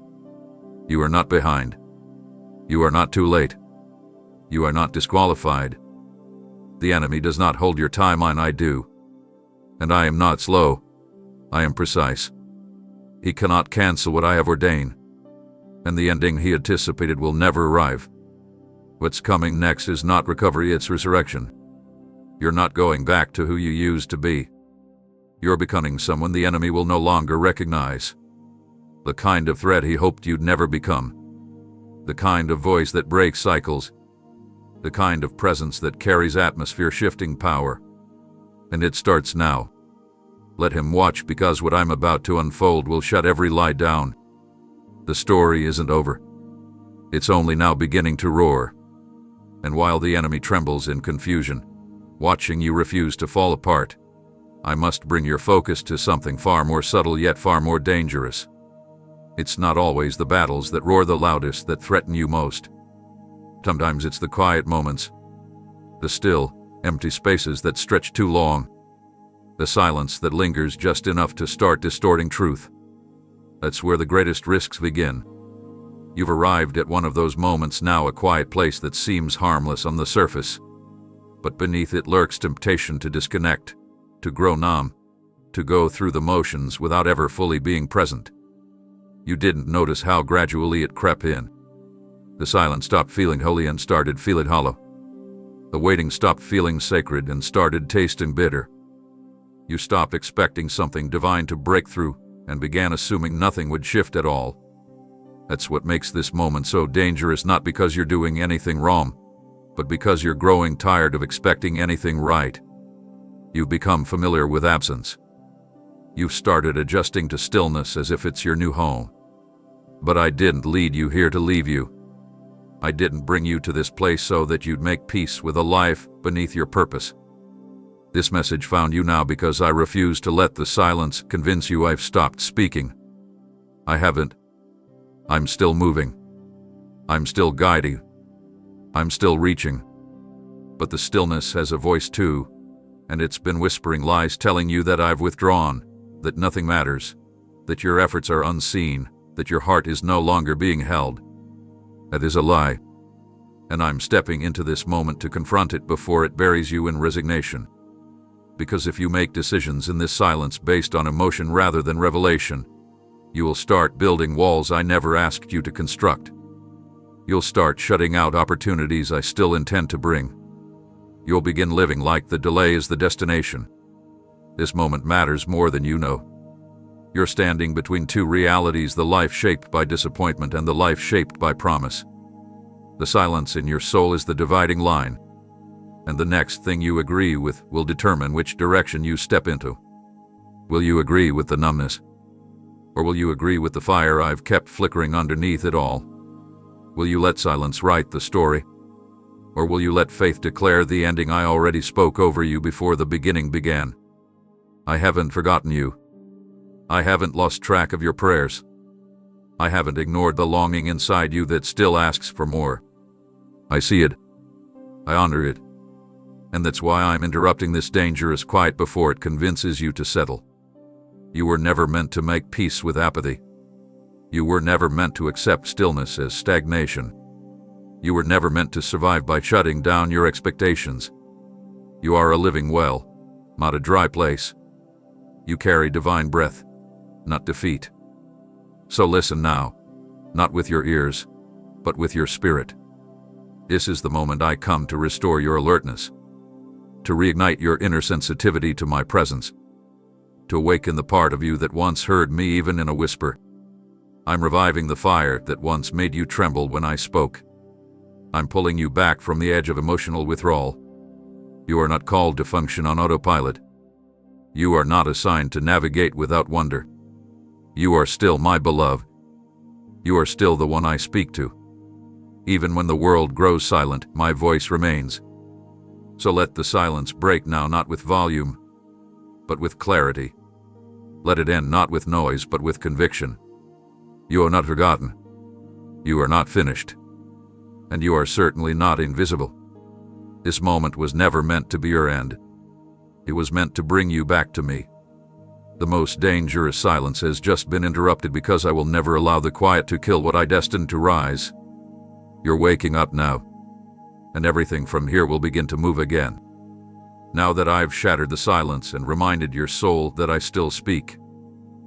You are not behind. You are not too late. You are not disqualified. The enemy does not hold your timeline, I do. And I am not slow. I am precise. He cannot cancel what I have ordained. And the ending he anticipated will never arrive. What's coming next is not recovery, it's resurrection. You're not going back to who you used to be. You're becoming someone the enemy will no longer recognize. The kind of threat he hoped you'd never become. The kind of voice that breaks cycles. The kind of presence that carries atmosphere-shifting power. And it starts now. Let him watch, because what I'm about to unfold will shut every lie down. The story isn't over. It's only now beginning to roar. And while the enemy trembles in confusion, watching you refuse to fall apart, I must bring your focus to something far more subtle yet far more dangerous. It's not always the battles that roar the loudest that threaten you most. Sometimes it's the quiet moments, the still, empty spaces that stretch too long, the silence that lingers just enough to start distorting truth. That's where the greatest risks begin. You've arrived at one of those moments now, a quiet place that seems harmless on the surface, but beneath it lurks temptation to disconnect, to grow numb, to go through the motions without ever fully being present. You didn't notice how gradually it crept in. The silence stopped feeling holy and started feeling hollow. The waiting stopped feeling sacred and started tasting bitter. You stopped expecting something divine to break through and began assuming nothing would shift at all. That's what makes this moment so dangerous, not because you're doing anything wrong, but because you're growing tired of expecting anything right. You've become familiar with absence. You've started adjusting to stillness as if it's your new home. But I didn't lead you here to leave you. I didn't bring you to this place so that you'd make peace with a life beneath your purpose. This message found you now because I refuse to let the silence convince you I've stopped speaking. I haven't. I'm still moving. I'm still guiding. I'm still reaching. But the stillness has a voice too, and it's been whispering lies, telling you that I've withdrawn, that nothing matters, that your efforts are unseen, that your heart is no longer being held. That is a lie. And I'm stepping into this moment to confront it before it buries you in resignation. Because if you make decisions in this silence based on emotion rather than revelation, you will start building walls I never asked you to construct. You'll start shutting out opportunities I still intend to bring. You'll begin living like the delay is the destination. This moment matters more than you know. You're standing between two realities, the life shaped by disappointment and the life shaped by promise. The silence in your soul is the dividing line, and the next thing you agree with will determine which direction you step into. Will you agree with the numbness? Or will you agree with the fire I've kept flickering underneath it all? Will you let silence write the story? Or will you let faith declare the ending I already spoke over you before the beginning began? I haven't forgotten you. I haven't lost track of your prayers. I haven't ignored the longing inside you that still asks for more. I see it. I honor it. And that's why I'm interrupting this dangerous quiet before it convinces you to settle. You were never meant to make peace with apathy. You were never meant to accept stillness as stagnation. You were never meant to survive by shutting down your expectations. You are a living well, not a dry place. You carry divine breath, not defeat. So listen now, not with your ears, but with your spirit. This is the moment I come to restore your alertness, to reignite your inner sensitivity to my presence, to awaken the part of you that once heard me even in a whisper. I'm reviving the fire that once made you tremble when I spoke. I'm pulling you back from the edge of emotional withdrawal. You are not called to function on autopilot. You are not assigned to navigate without wonder. You are still my beloved. You are still the one I speak to. Even when the world grows silent, my voice remains. So let the silence break now, not with volume, but with clarity. Let it end not with noise, but with conviction. You are not forgotten. You are not finished. And you are certainly not invisible. This moment was never meant to be your end. It was meant to bring you back to me. The most dangerous silence has just been interrupted because I will never allow the quiet to kill what I destined to rise. You're waking up now, and everything from here will begin to move again. Now that I've shattered the silence and reminded your soul that I still speak,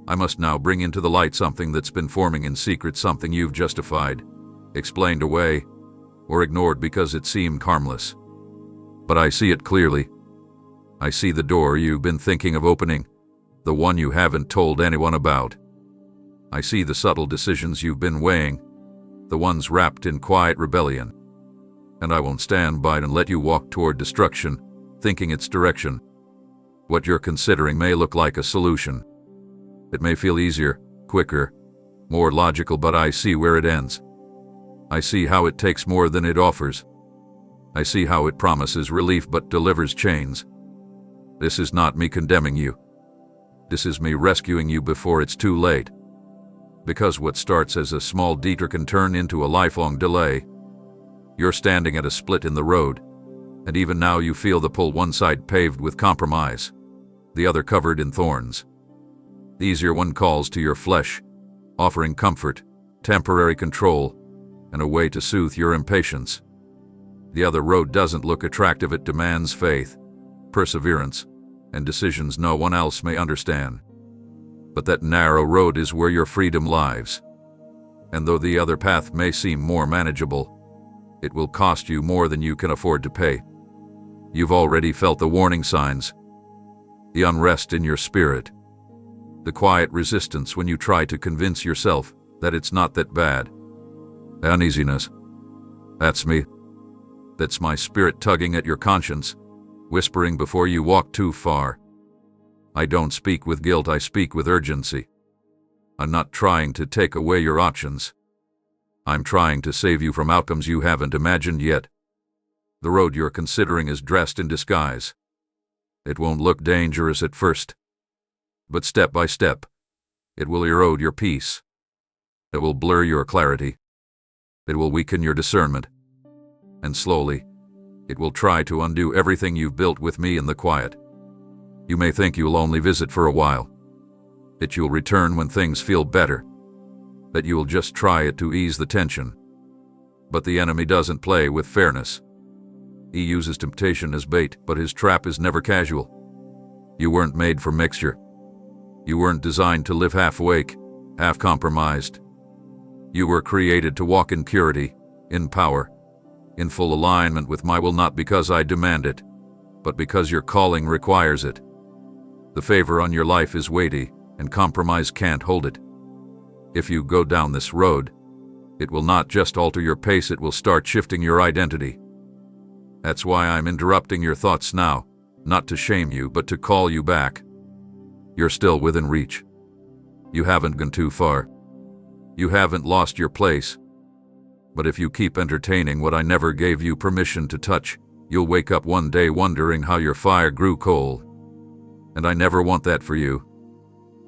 I must now bring into the light something that's been forming in secret, something you've justified, explained away, or ignored because it seemed harmless. But I see it clearly. I see the door you've been thinking of opening, the one you haven't told anyone about. I see the subtle decisions you've been weighing, the ones wrapped in quiet rebellion. And I won't stand by and let you walk toward destruction, thinking it's direction. What you're considering may look like a solution. It may feel easier, quicker, more logical, but I see where it ends. I see how it takes more than it offers. I see how it promises relief but delivers chains. This is not me condemning you. This is me rescuing you before it's too late. Because what starts as a small detour can turn into a lifelong delay. You're standing at a split in the road, and even now you feel the pull, one side paved with compromise, the other covered in thorns. The easier one calls to your flesh, offering comfort, temporary control, and a way to soothe your impatience. The other road doesn't look attractive. It demands faith, perseverance, and decisions no one else may understand. But that narrow road is where your freedom lies. And though the other path may seem more manageable, it will cost you more than you can afford to pay. You've already felt the warning signs, the unrest in your spirit, the quiet resistance when you try to convince yourself that it's not that bad. Uneasiness. That's me. That's my spirit tugging at your conscience, whispering before you walk too far. I don't speak with guilt, I speak with urgency. I'm not trying to take away your options. I'm trying to save you from outcomes you haven't imagined yet. The road you're considering is dressed in disguise. It won't look dangerous at first, but step by step, it will erode your peace. It will blur your clarity. It will weaken your discernment. And slowly, it will try to undo everything you've built with me in the quiet. You may think you'll only visit for a while, that you'll return when things feel better, that you'll just try it to ease the tension. But the enemy doesn't play with fairness. He uses temptation as bait, but his trap is never casual. You weren't made for mixture. You weren't designed to live half awake, half compromised. You were created to walk in purity, in power, in full alignment with my will, not because I demand it, but because your calling requires it. The favor on your life is weighty, and compromise can't hold it. If you go down this road, it will not just alter your pace, it will start shifting your identity. That's why I'm interrupting your thoughts now, not to shame you, but to call you back. You're still within reach. You haven't gone too far. You haven't lost your place. But if you keep entertaining what I never gave you permission to touch, you'll wake up one day wondering how your fire grew cold. And I never want that for you.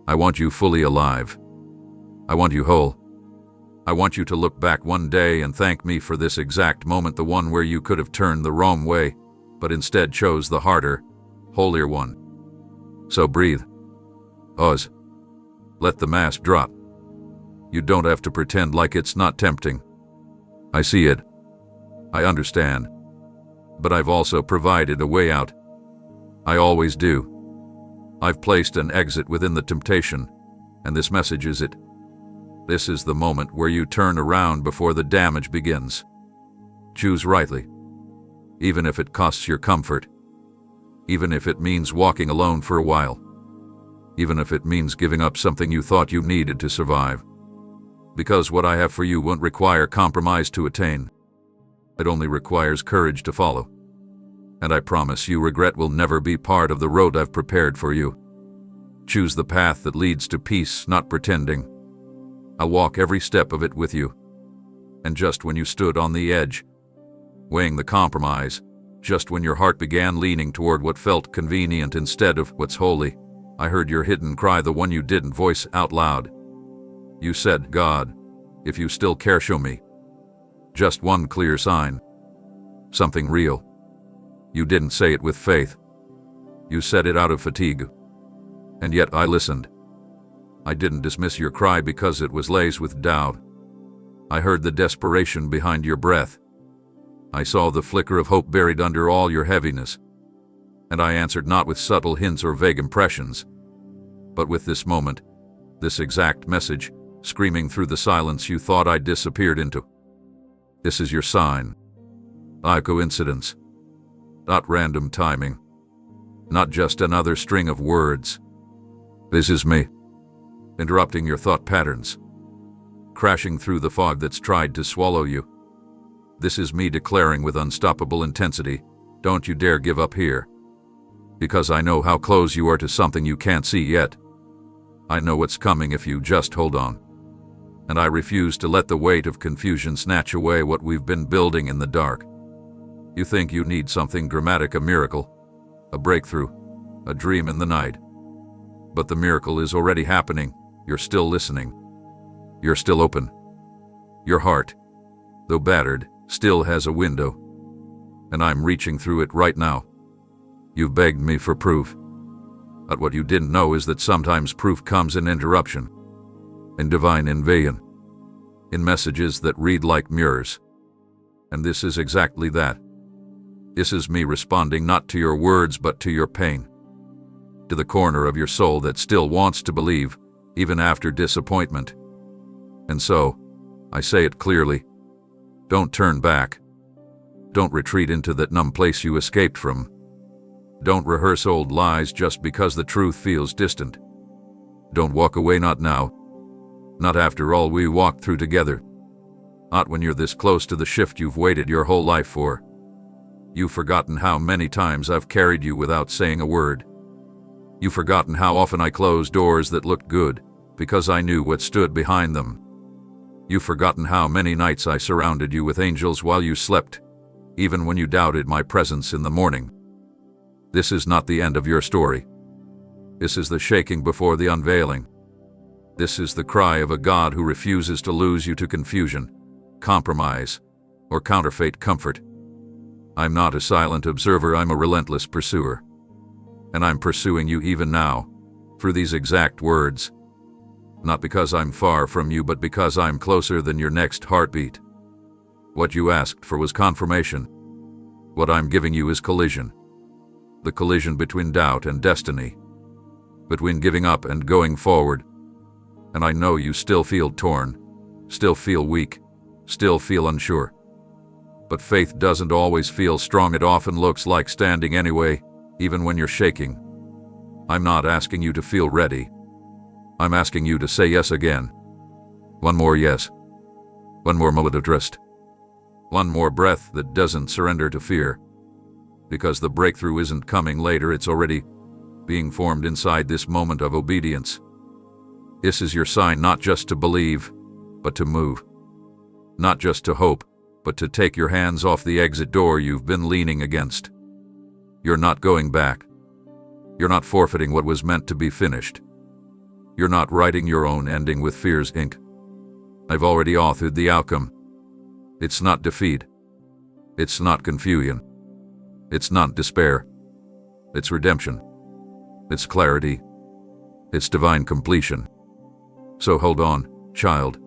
I want you fully alive. I want you whole. I want you to look back one day and thank me for this exact moment, the one where you could have turned the wrong way, but instead chose the harder, holier one. So breathe. Pause. Let the mask drop. You don't have to pretend like it's not tempting. I see it. I understand. But I've also provided a way out. I always do. I've placed an exit within the temptation, and this message is it. This is the moment where you turn around before the damage begins. Choose rightly. Even if it costs your comfort. Even if it means walking alone for a while. Even if it means giving up something you thought you needed to survive. Because what I have for you won't require compromise to attain. It only requires courage to follow. And I promise you regret will never be part of the road I've prepared for you. Choose the path that leads to peace, not pretending. I'll walk every step of it with you. And just when you stood on the edge, weighing the compromise, just when your heart began leaning toward what felt convenient instead of what's holy, I heard your hidden cry, the one you didn't voice out loud. You said, God, if you still care, show me. Just one clear sign. Something real. You didn't say it with faith. You said it out of fatigue. And yet I listened. I didn't dismiss your cry because it was laced with doubt. I heard the desperation behind your breath. I saw the flicker of hope buried under all your heaviness. And I answered not with subtle hints or vague impressions, but with this moment, this exact message, screaming through the silence you thought I'd disappeared into. This is your sign. Not coincidence. Not random timing. Not just another string of words. This is me. Interrupting your thought patterns. Crashing through the fog that's tried to swallow you. This is me declaring with unstoppable intensity, don't you dare give up here. Because I know how close you are to something you can't see yet. I know what's coming if you just hold on. And I refuse to let the weight of confusion snatch away what we've been building in the dark. You think you need something dramatic, a miracle, a breakthrough, a dream in the night. But the miracle is already happening. You're still listening. You're still open. Your heart, though battered, still has a window. And I'm reaching through it right now. You've begged me for proof. But what you didn't know is that sometimes proof comes in interruption, in divine invasion, in messages that read like mirrors. And this is exactly that. This is me responding not to your words but to your pain. To the corner of your soul that still wants to believe, even after disappointment. And so, I say it clearly. Don't turn back. Don't retreat into that numb place you escaped from. Don't rehearse old lies just because the truth feels distant. Don't walk away, not now. Not after all we walked through together. Not when you're this close to the shift you've waited your whole life for. You've forgotten how many times I've carried you without saying a word. You've forgotten how often I closed doors that looked good, because I knew what stood behind them. You've forgotten how many nights I surrounded you with angels while you slept, even when you doubted my presence in the morning. This is not the end of your story. This is the shaking before the unveiling. This is the cry of a God who refuses to lose you to confusion, compromise, or counterfeit comfort. I'm not a silent observer, I'm a relentless pursuer. And I'm pursuing you even now, through these exact words. Not because I'm far from you, but because I'm closer than your next heartbeat. What you asked for was confirmation. What I'm giving you is collision. The collision between doubt and destiny. Between giving up and going forward. And I know you still feel torn, still feel weak, still feel unsure. But faith doesn't always feel strong, it often looks like standing anyway, even when you're shaking. I'm not asking you to feel ready. I'm asking you to say yes again. One more yes. One more moment of trust. One more breath that doesn't surrender to fear. Because the breakthrough isn't coming later, it's already being formed inside this moment of obedience. This is your sign not just to believe, but to move. Not just to hope, but to take your hands off the exit door you've been leaning against. You're not going back. You're not forfeiting what was meant to be finished. You're not writing your own ending with fear's ink. I've already authored the outcome. It's not defeat. It's not confusion. It's not despair. It's redemption. It's clarity. It's divine completion. So hold on, child.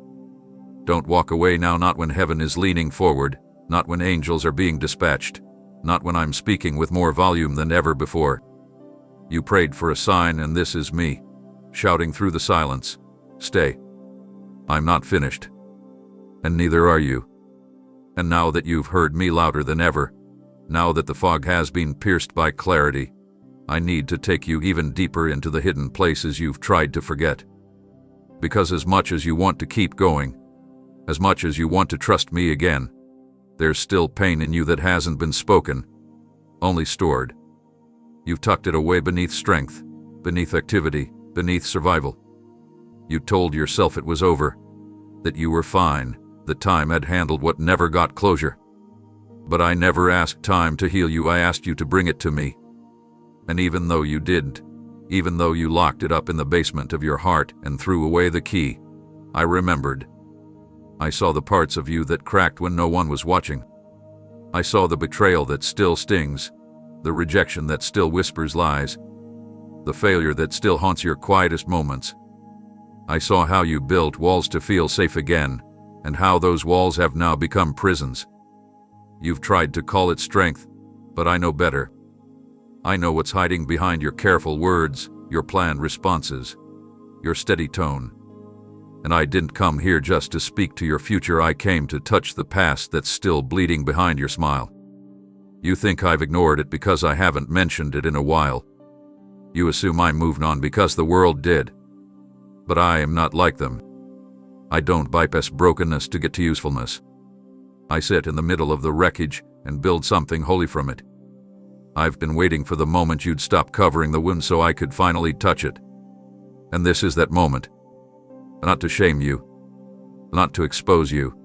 Don't walk away now, not when heaven is leaning forward, not when angels are being dispatched, not when I'm speaking with more volume than ever before. You prayed for a sign, and this is me, shouting through the silence, stay. I'm not finished. And neither are you. And now that you've heard me louder than ever, now that the fog has been pierced by clarity, I need to take you even deeper into the hidden places you've tried to forget. Because as much as you want to keep going, as much as you want to trust me again, there's still pain in you that hasn't been spoken, only stored. You've tucked it away beneath strength, beneath activity, beneath survival. You told yourself it was over, that you were fine, that time had handled what never got closure. But I never asked time to heal you, I asked you to bring it to me. And even though you didn't, even though you locked it up in the basement of your heart and threw away the key, I remembered. I saw the parts of you that cracked when no one was watching. I saw the betrayal that still stings, the rejection that still whispers lies, the failure that still haunts your quietest moments. I saw how you built walls to feel safe again, and how those walls have now become prisons. You've tried to call it strength, but I know better. I know what's hiding behind your careful words, your planned responses, your steady tone. And I didn't come here just to speak to your future, I came to touch the past that's still bleeding behind your smile. You think I've ignored it because I haven't mentioned it in a while. You assume I moved on because the world did. But I am not like them. I don't bypass brokenness to get to usefulness. I sit in the middle of the wreckage and build something holy from it. I've been waiting for the moment you'd stop covering the wound so I could finally touch it. And this is that moment. Not to shame you, not to expose you,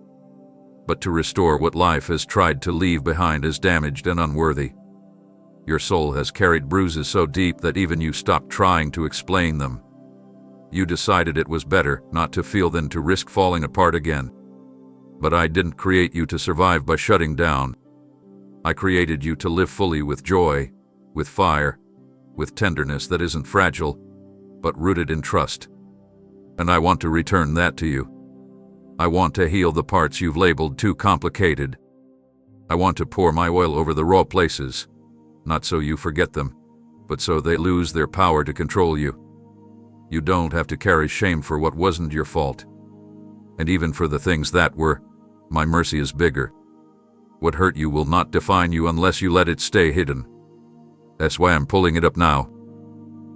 but to restore what life has tried to leave behind as damaged and unworthy. Your soul has carried bruises so deep that even you stopped trying to explain them. You decided it was better not to feel than to risk falling apart again. But I didn't create you to survive by shutting down. I created you to live fully with joy, with fire, with tenderness that isn't fragile, but rooted in trust. And I want to return that to you. I want to heal the parts you've labeled too complicated. I want to pour my oil over the raw places, not so you forget them, but so they lose their power to control you. You don't have to carry shame for what wasn't your fault. And even for the things that were, my mercy is bigger. What hurt you will not define you unless you let it stay hidden. That's why I'm pulling it up now.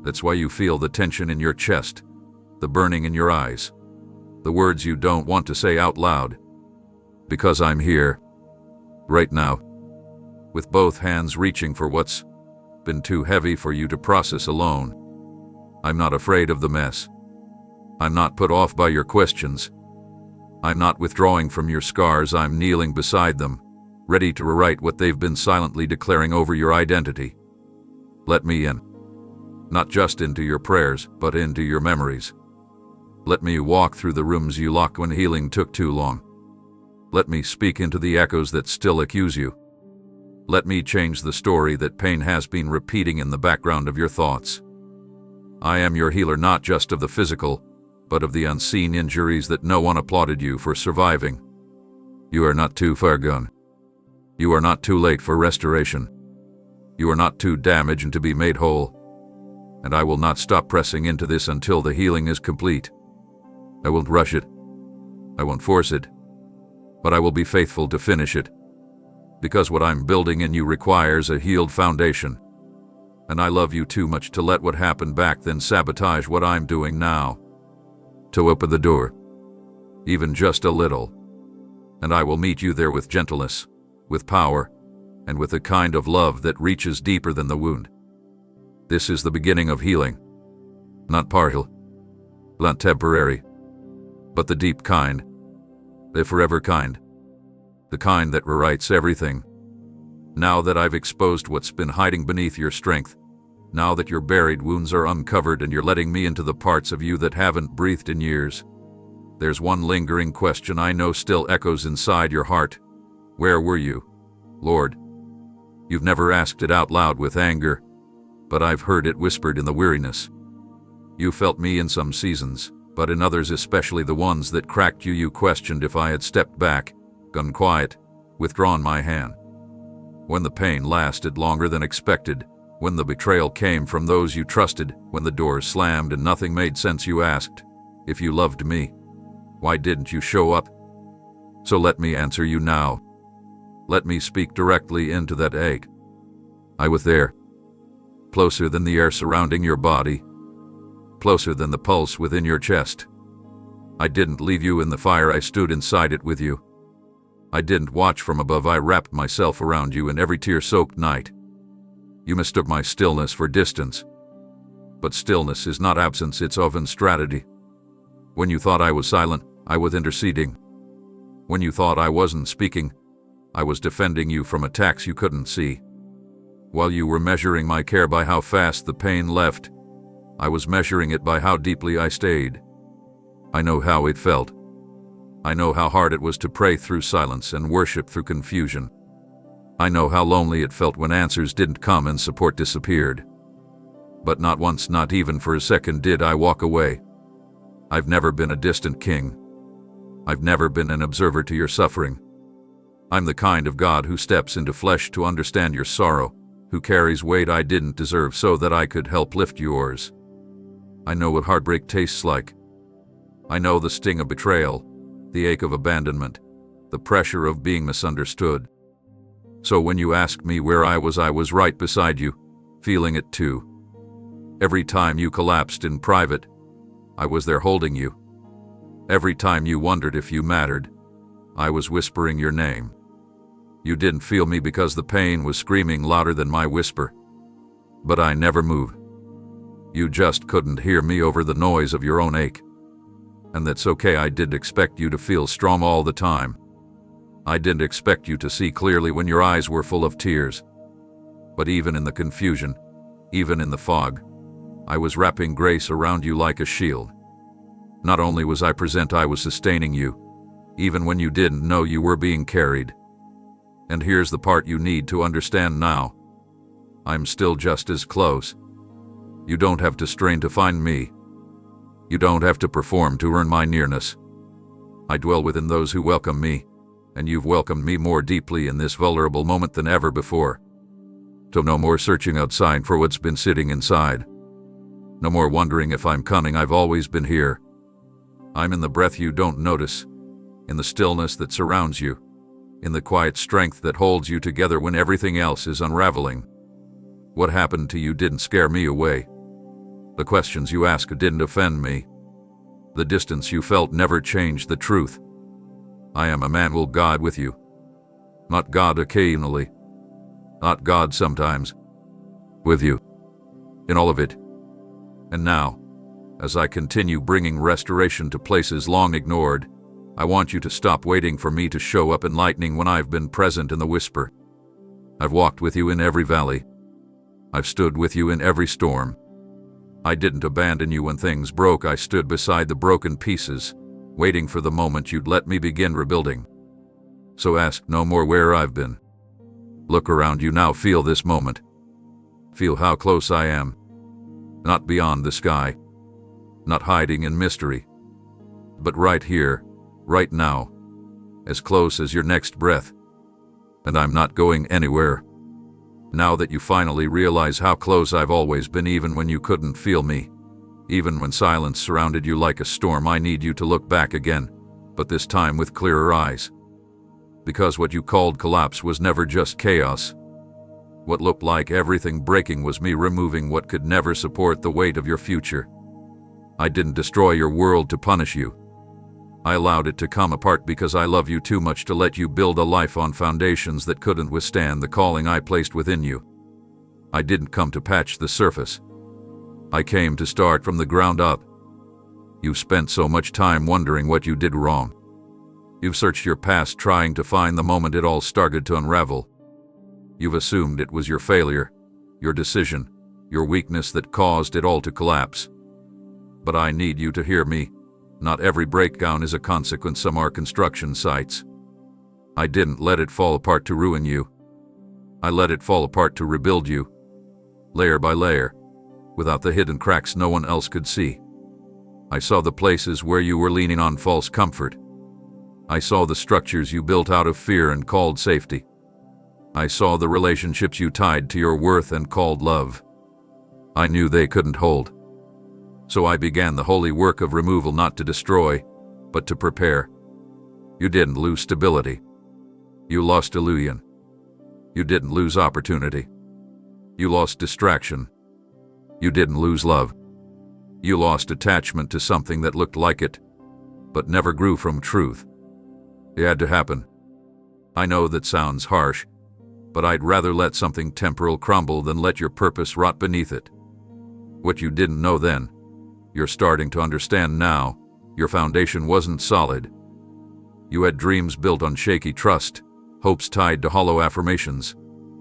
That's why you feel the tension in your chest, the burning in your eyes, the words you don't want to say out loud. Because I'm here, right now, with both hands reaching for what's been too heavy for you to process alone. I'm not afraid of the mess. I'm not put off by your questions. I'm not withdrawing from your scars, I'm kneeling beside them, ready to rewrite what they've been silently declaring over your identity. Let me in. Not just into your prayers, but into your memories. Let me walk through the rooms you locked when healing took too long. Let me speak into the echoes that still accuse you. Let me change the story that pain has been repeating in the background of your thoughts. I am your healer, not just of the physical, but of the unseen injuries that no one applauded you for surviving. You are not too far gone. You are not too late for restoration. You are not too damaged to be made whole. And I will not stop pressing into this until the healing is complete. I won't rush it. I won't force it. But I will be faithful to finish it. Because what I'm building in you requires a healed foundation. And I love you too much to let what happened back then sabotage what I'm doing now. To open the door, even just a little. And I will meet you there with gentleness, with power, and with a kind of love that reaches deeper than the wound. This is the beginning of healing. Not partial, not temporary, but the deep kind, the forever kind, the kind that rewrites everything. Now that I've exposed what's been hiding beneath your strength, Now that your buried wounds are uncovered and you're letting me into the parts of you that haven't breathed in years, there's one lingering question I know still echoes inside your heart. Where were you, Lord? You've never asked it out loud with anger, but I've heard it whispered in the weariness. You felt me in some seasons, but in others, especially the ones that cracked you, you questioned if I had stepped back, gone quiet, withdrawn my hand. When the pain lasted longer than expected, when the betrayal came from those you trusted, when the doors slammed and nothing made sense, you asked, if you loved me, why didn't you show up? So let me answer you now. Let me speak directly into that ache. I was there, closer than the air surrounding your body, closer than the pulse within your chest. I didn't leave you in the fire, I stood inside it with you. I didn't watch from above, I wrapped myself around you in every tear-soaked night. You mistook my stillness for distance. But stillness is not absence, it's often strategy. When you thought I was silent, I was interceding. When you thought I wasn't speaking, I was defending you from attacks you couldn't see. While you were measuring my care by how fast the pain left, I was measuring it by how deeply I stayed. I know how it felt. I know how hard it was to pray through silence and worship through confusion. I know how lonely it felt when answers didn't come and support disappeared. But not once, not even for a second, did I walk away. I've never been a distant king. I've never been an observer to your suffering. I'm the kind of God who steps into flesh to understand your sorrow, who carries weight I didn't deserve so that I could help lift yours. I know what heartbreak tastes like. I know the sting of betrayal, the ache of abandonment, the pressure of being misunderstood. So when you asked me where I was right beside you, feeling it too. Every time you collapsed in private, I was there holding you. Every time you wondered if you mattered, I was whispering your name. You didn't feel me because the pain was screaming louder than my whisper. But I never moved. You just couldn't hear me over the noise of your own ache. And that's okay, I didn't expect you to feel strong all the time. I didn't expect you to see clearly when your eyes were full of tears. But even in the confusion, even in the fog, I was wrapping grace around you like a shield. Not only was I present, I was sustaining you, even when you didn't know you were being carried. And here's the part you need to understand now. I'm still just as close. You don't have to strain to find me. You don't have to perform to earn my nearness. I dwell within those who welcome me, and you've welcomed me more deeply in this vulnerable moment than ever before. So no more searching outside for what's been sitting inside. No more wondering if I'm coming, I've always been here. I'm in the breath you don't notice, in the stillness that surrounds you, in the quiet strength that holds you together when everything else is unraveling. What happened to you didn't scare me away. The questions you asked didn't offend me. The distance you felt never changed the truth. I am Emmanuel, God with you. Not God occasionally. Not God sometimes. With you. In all of it. And now, as I continue bringing restoration to places long ignored, I want you to stop waiting for me to show up enlightening when I've been present in the whisper. I've walked with you in every valley. I've stood with you in every storm. I didn't abandon you when things broke. I stood beside the broken pieces, waiting for the moment you'd let me begin rebuilding. So ask no more where I've been. Look around you now, feel this moment. Feel how close I am. Not beyond the sky. Not hiding in mystery. But right here, right now. As close as your next breath. And I'm not going anywhere. Now that you finally realize how close I've always been, even when you couldn't feel me, even when silence surrounded you like a storm, I need you to look back again, but this time with clearer eyes. Because what you called collapse was never just chaos. What looked like everything breaking was me removing what could never support the weight of your future. I didn't destroy your world to punish you. I allowed it to come apart because I love you too much to let you build a life on foundations that couldn't withstand the calling I placed within you. I didn't come to patch the surface. I came to start from the ground up. You've spent so much time wondering what you did wrong. You've searched your past trying to find the moment it all started to unravel. You've assumed it was your failure, your decision, your weakness that caused it all to collapse. But I need you to hear me. Not every breakdown is a consequence of our construction sites. I didn't let it fall apart to ruin you. I let it fall apart to rebuild you, layer by layer, without the hidden cracks no one else could see. I saw the places where you were leaning on false comfort. I saw the structures you built out of fear and called safety. I saw the relationships you tied to your worth and called love. I knew they couldn't hold. So I began the holy work of removal, not to destroy, but to prepare. You didn't lose stability. You lost illusion. You didn't lose opportunity. You lost distraction. You didn't lose love. You lost attachment to something that looked like it, but never grew from truth. It had to happen. I know that sounds harsh, but I'd rather let something temporal crumble than let your purpose rot beneath it. What you didn't know then, you're starting to understand now. Your foundation wasn't solid. You had dreams built on shaky trust, hopes tied to hollow affirmations,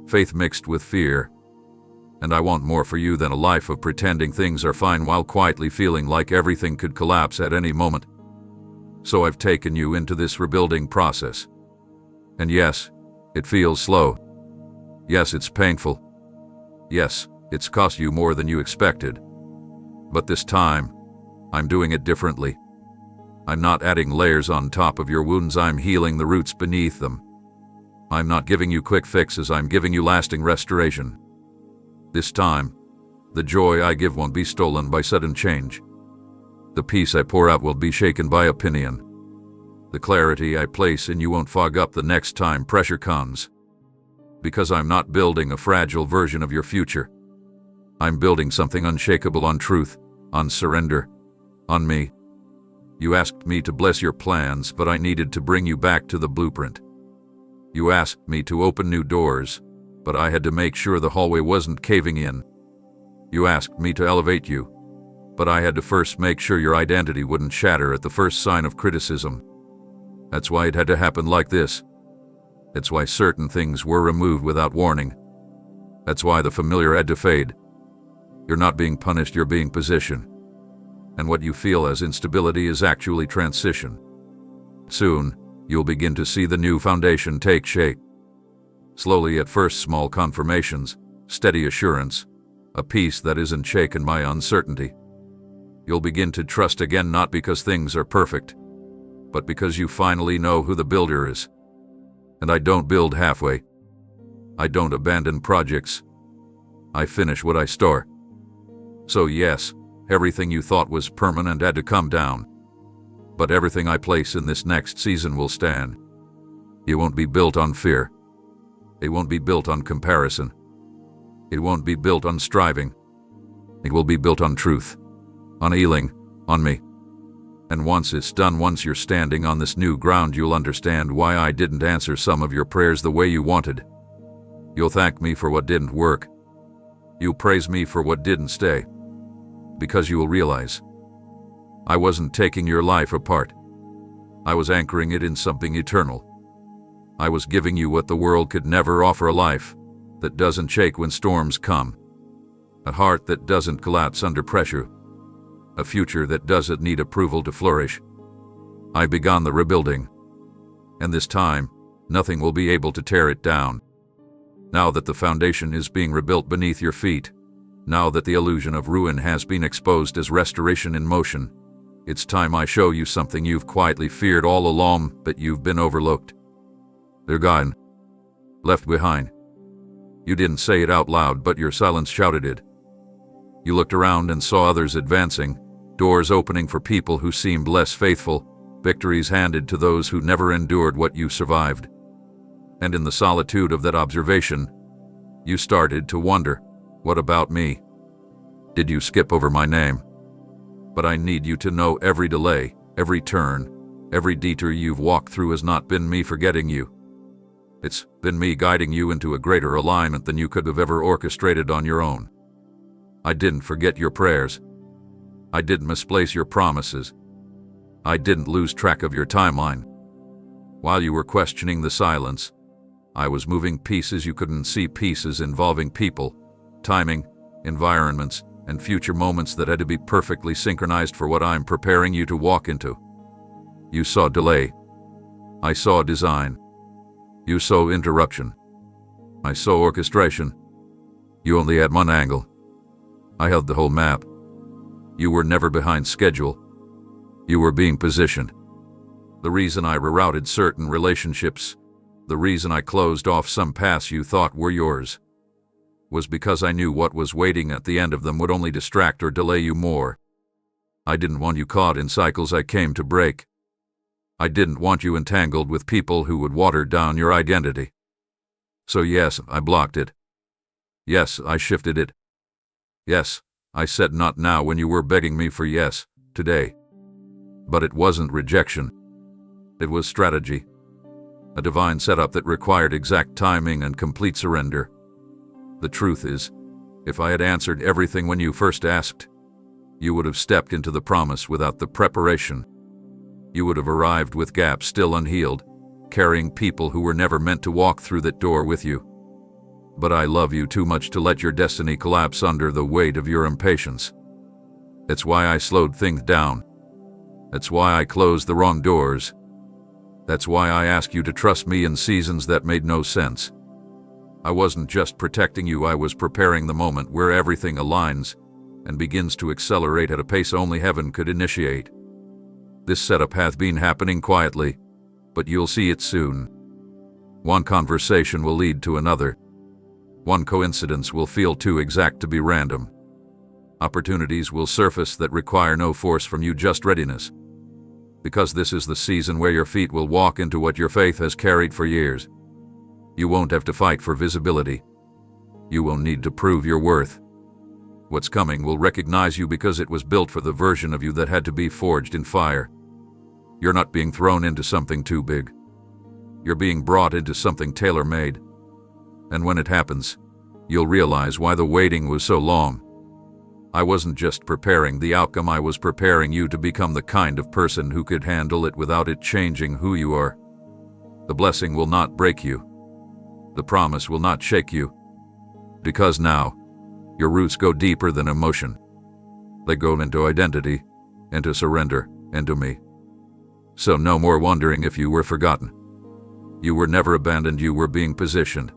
faith mixed with fear. And I want more for you than a life of pretending things are fine while quietly feeling like everything could collapse at any moment. So I've taken you into this rebuilding process. And yes, it feels slow. Yes, it's painful. Yes, it's cost you more than you expected. But this time, I'm doing it differently. I'm not adding layers on top of your wounds, I'm healing the roots beneath them. I'm not giving you quick fixes, I'm giving you lasting restoration. This time, the joy I give won't be stolen by sudden change. The peace I pour out will be shaken by opinion. The clarity I place in you won't fog up the next time pressure comes. Because I'm not building a fragile version of your future. I'm building something unshakable on truth, on surrender, on me. You asked me to bless your plans, but I needed to bring you back to the blueprint. You asked me to open new doors, but I had to make sure the hallway wasn't caving in. You asked me to elevate you, but I had to first make sure your identity wouldn't shatter at the first sign of criticism. That's why it had to happen like this. It's why certain things were removed without warning. That's why the familiar had to fade. You're not being punished, you're being positioned. And what you feel as instability is actually transition. Soon, you'll begin to see the new foundation take shape. Slowly at first, small confirmations, steady assurance, a peace that isn't shaken by uncertainty. You'll begin to trust again, not because things are perfect, but because you finally know who the builder is. And I don't build halfway. I don't abandon projects. I finish what I start. So yes, everything you thought was permanent had to come down. But everything I place in this next season will stand. It won't be built on fear. It won't be built on comparison. It won't be built on striving. It will be built on truth, on healing, on me. And once it's done, once you're standing on this new ground, you'll understand why I didn't answer some of your prayers the way you wanted. You'll thank me for what didn't work. You'll praise me for what didn't stay. Because you will realize I wasn't taking your life apart. I was anchoring it in something eternal. I was giving you what the world could never offer: a life that doesn't shake when storms come, a heart that doesn't collapse under pressure, a future that doesn't need approval to flourish. I've begun the rebuilding, and this time, nothing will be able to tear it down. Now that the foundation is being rebuilt beneath your feet, now that the illusion of ruin has been exposed as restoration in motion, it's time I show you something you've quietly feared all along, but you've been overlooked. They're gone. Left behind. You didn't say it out loud, but your silence shouted it. You looked around and saw others advancing, doors opening for people who seemed less faithful, victories handed to those who never endured what you survived. And in the solitude of that observation, you started to wonder, what about me? Did you skip over my name? But I need you to know every delay, every turn, every detour you've walked through has not been me forgetting you. It's been me guiding you into a greater alignment than you could have ever orchestrated on your own. I didn't forget your prayers. I didn't misplace your promises. I didn't lose track of your timeline. While you were questioning the silence, I was moving pieces you couldn't see, pieces involving people, timing, environments, and future moments that had to be perfectly synchronized for what I'm preparing you to walk into. You saw delay. I saw design. You saw interruption. I saw orchestration. You only had one angle. I held the whole map. You were never behind schedule. You were being positioned. The reason I rerouted certain relationships, the reason I closed off some paths you thought were yours, was because I knew what was waiting at the end of them would only distract or delay you more. I didn't want you caught in cycles I came to break. I didn't want you entangled with people who would water down your identity. So yes, I blocked it. Yes, I shifted it. Yes, I said not now when you were begging me for yes, today. But it wasn't rejection. It was strategy. A divine setup that required exact timing and complete surrender. The truth is, if I had answered everything when you first asked, you would have stepped into the promise without the preparation. You would have arrived with gaps still unhealed, carrying people who were never meant to walk through that door with you. But I love you too much to let your destiny collapse under the weight of your impatience. That's why I slowed things down. That's why I closed the wrong doors. That's why I ask you to trust me in seasons that made no sense. I wasn't just protecting you, I was preparing the moment where everything aligns and begins to accelerate at a pace only heaven could initiate. This setup hath been happening quietly, but you'll see it soon. One conversation will lead to another. One coincidence will feel too exact to be random. Opportunities will surface that require no force from you, just readiness. Because this is the season where your feet will walk into what your faith has carried for years. You won't have to fight for visibility. You won't need to prove your worth. What's coming will recognize you because it was built for the version of you that had to be forged in fire. You're not being thrown into something too big. You're being brought into something tailor-made. And when it happens, you'll realize why the waiting was so long. I wasn't just preparing the outcome, I was preparing you to become the kind of person who could handle it without it changing who you are. The blessing will not break you. The promise will not shake you. Because now, your roots go deeper than emotion. They go into identity, into surrender, into me. So no more wondering if you were forgotten. You were never abandoned, you were being positioned.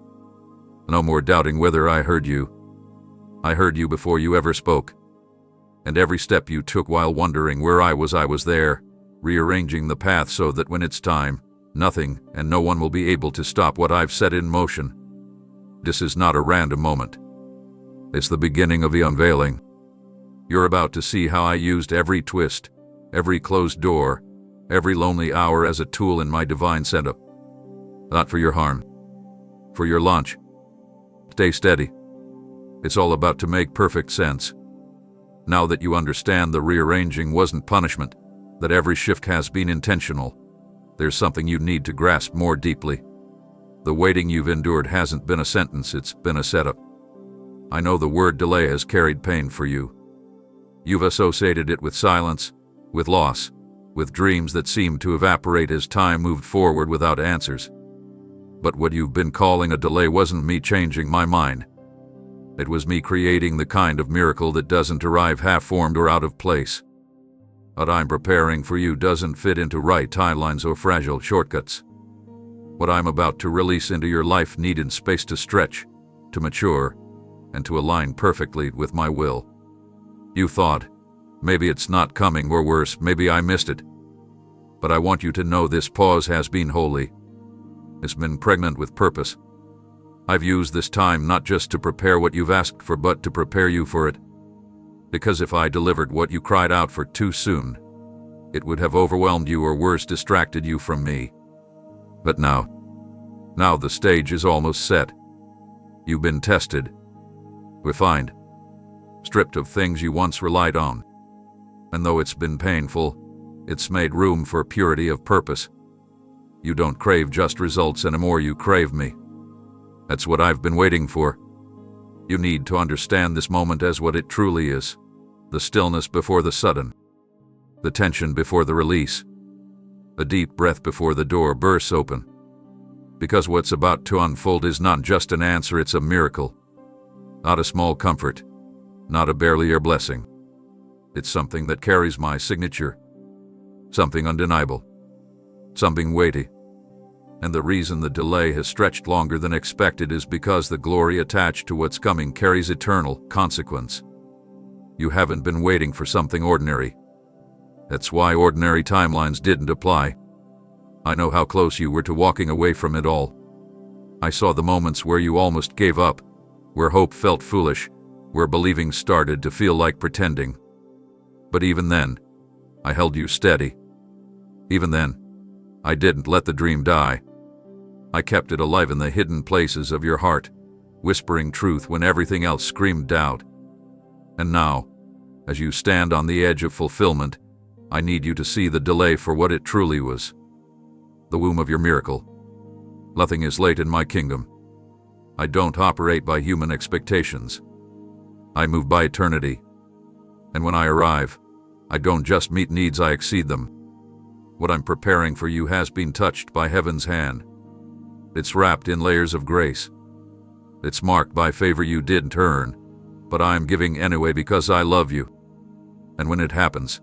No more doubting whether I heard you. I heard you before you ever spoke. And every step you took while wondering where I was there, rearranging the path so that when it's time, nothing and no one will be able to stop what I've set in motion. This is not a random moment. It's the beginning of the unveiling. You're about to see how I used every twist, every closed door, every lonely hour as a tool in my divine setup. Not for your harm, for your launch. Stay steady. It's all about to make perfect sense. Now that you understand the rearranging wasn't punishment, that every shift has been intentional, there's something you need to grasp more deeply. The waiting you've endured hasn't been a sentence, it's been a setup. I know the word delay has carried pain for you. You've associated it with silence, with loss, with dreams that seemed to evaporate as time moved forward without answers. But what you've been calling a delay wasn't me changing my mind. It was me creating the kind of miracle that doesn't arrive half-formed or out of place. What I'm preparing for you doesn't fit into right timelines or fragile shortcuts. What I'm about to release into your life needed space to stretch, to mature, and to align perfectly with my will. You thought, maybe it's not coming, or worse, maybe I missed it. But I want you to know this pause has been holy. It's been pregnant with purpose. I've used this time not just to prepare what you've asked for, but to prepare you for it. Because if I delivered what you cried out for too soon, it would have overwhelmed you, or worse, distracted you from me. But now the stage is almost set. You've been tested, refined, stripped of things you once relied on. And though it's been painful, it's made room for purity of purpose. You don't crave just results anymore, you crave me. That's what I've been waiting for. You need to understand this moment as what it truly is. The stillness before the sudden. The tension before the release. A deep breath before the door bursts open. Because what's about to unfold is not just an answer, it's a miracle. Not a small comfort, not a barely blessing. It's something that carries my signature, something undeniable, something weighty. And the reason the delay has stretched longer than expected is because the glory attached to what's coming carries eternal consequence. You haven't been waiting for something ordinary. That's why ordinary timelines didn't apply. I know how close you were to walking away from it all. I saw the moments where you almost gave up, where hope felt foolish, where believing started to feel like pretending. But even then, I held you steady. Even then, I didn't let the dream die. I kept it alive in the hidden places of your heart, whispering truth when everything else screamed doubt. And now, as you stand on the edge of fulfillment, I need you to see the delay for what it truly was. The womb of your miracle. Nothing is late in my kingdom. I don't operate by human expectations. I move by eternity. And when I arrive, I don't just meet needs, I exceed them. What I'm preparing for you has been touched by heaven's hand. It's wrapped in layers of grace. It's marked by favor you didn't earn, but I'm giving anyway because I love you. And when it happens,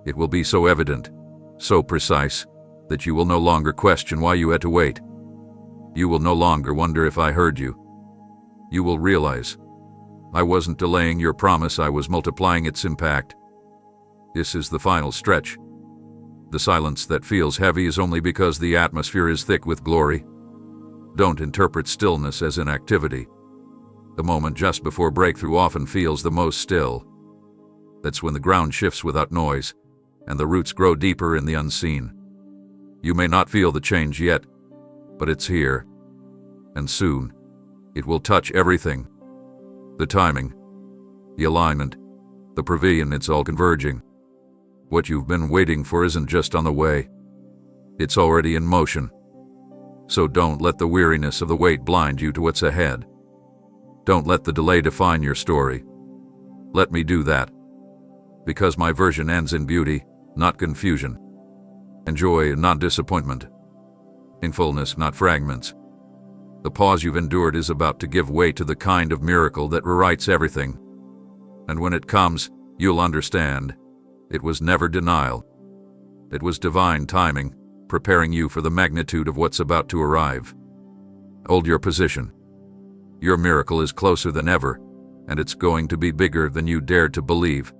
it will be so evident, so precise, that you will no longer question why you had to wait. You will no longer wonder if I heard you. You will realize, I wasn't delaying your promise, I was multiplying its impact. This is the final stretch. The silence that feels heavy is only because the atmosphere is thick with glory. Don't interpret stillness as inactivity. The moment just before breakthrough often feels the most still. That's when the ground shifts without noise, and the roots grow deeper in the unseen. You may not feel the change yet, but it's here. And soon, it will touch everything. The timing, the alignment, the provision, it's all converging. What you've been waiting for isn't just on the way. It's already in motion. So don't let the weariness of the wait blind you to what's ahead. Don't let the delay define your story. Let me do that. Because my version ends in beauty, not confusion. In joy, not disappointment. In fullness, not fragments. The pause you've endured is about to give way to the kind of miracle that rewrites everything. And when it comes, you'll understand. It was never denial. It was divine timing, preparing you for the magnitude of what's about to arrive. Hold your position. Your miracle is closer than ever, and it's going to be bigger than you dared to believe.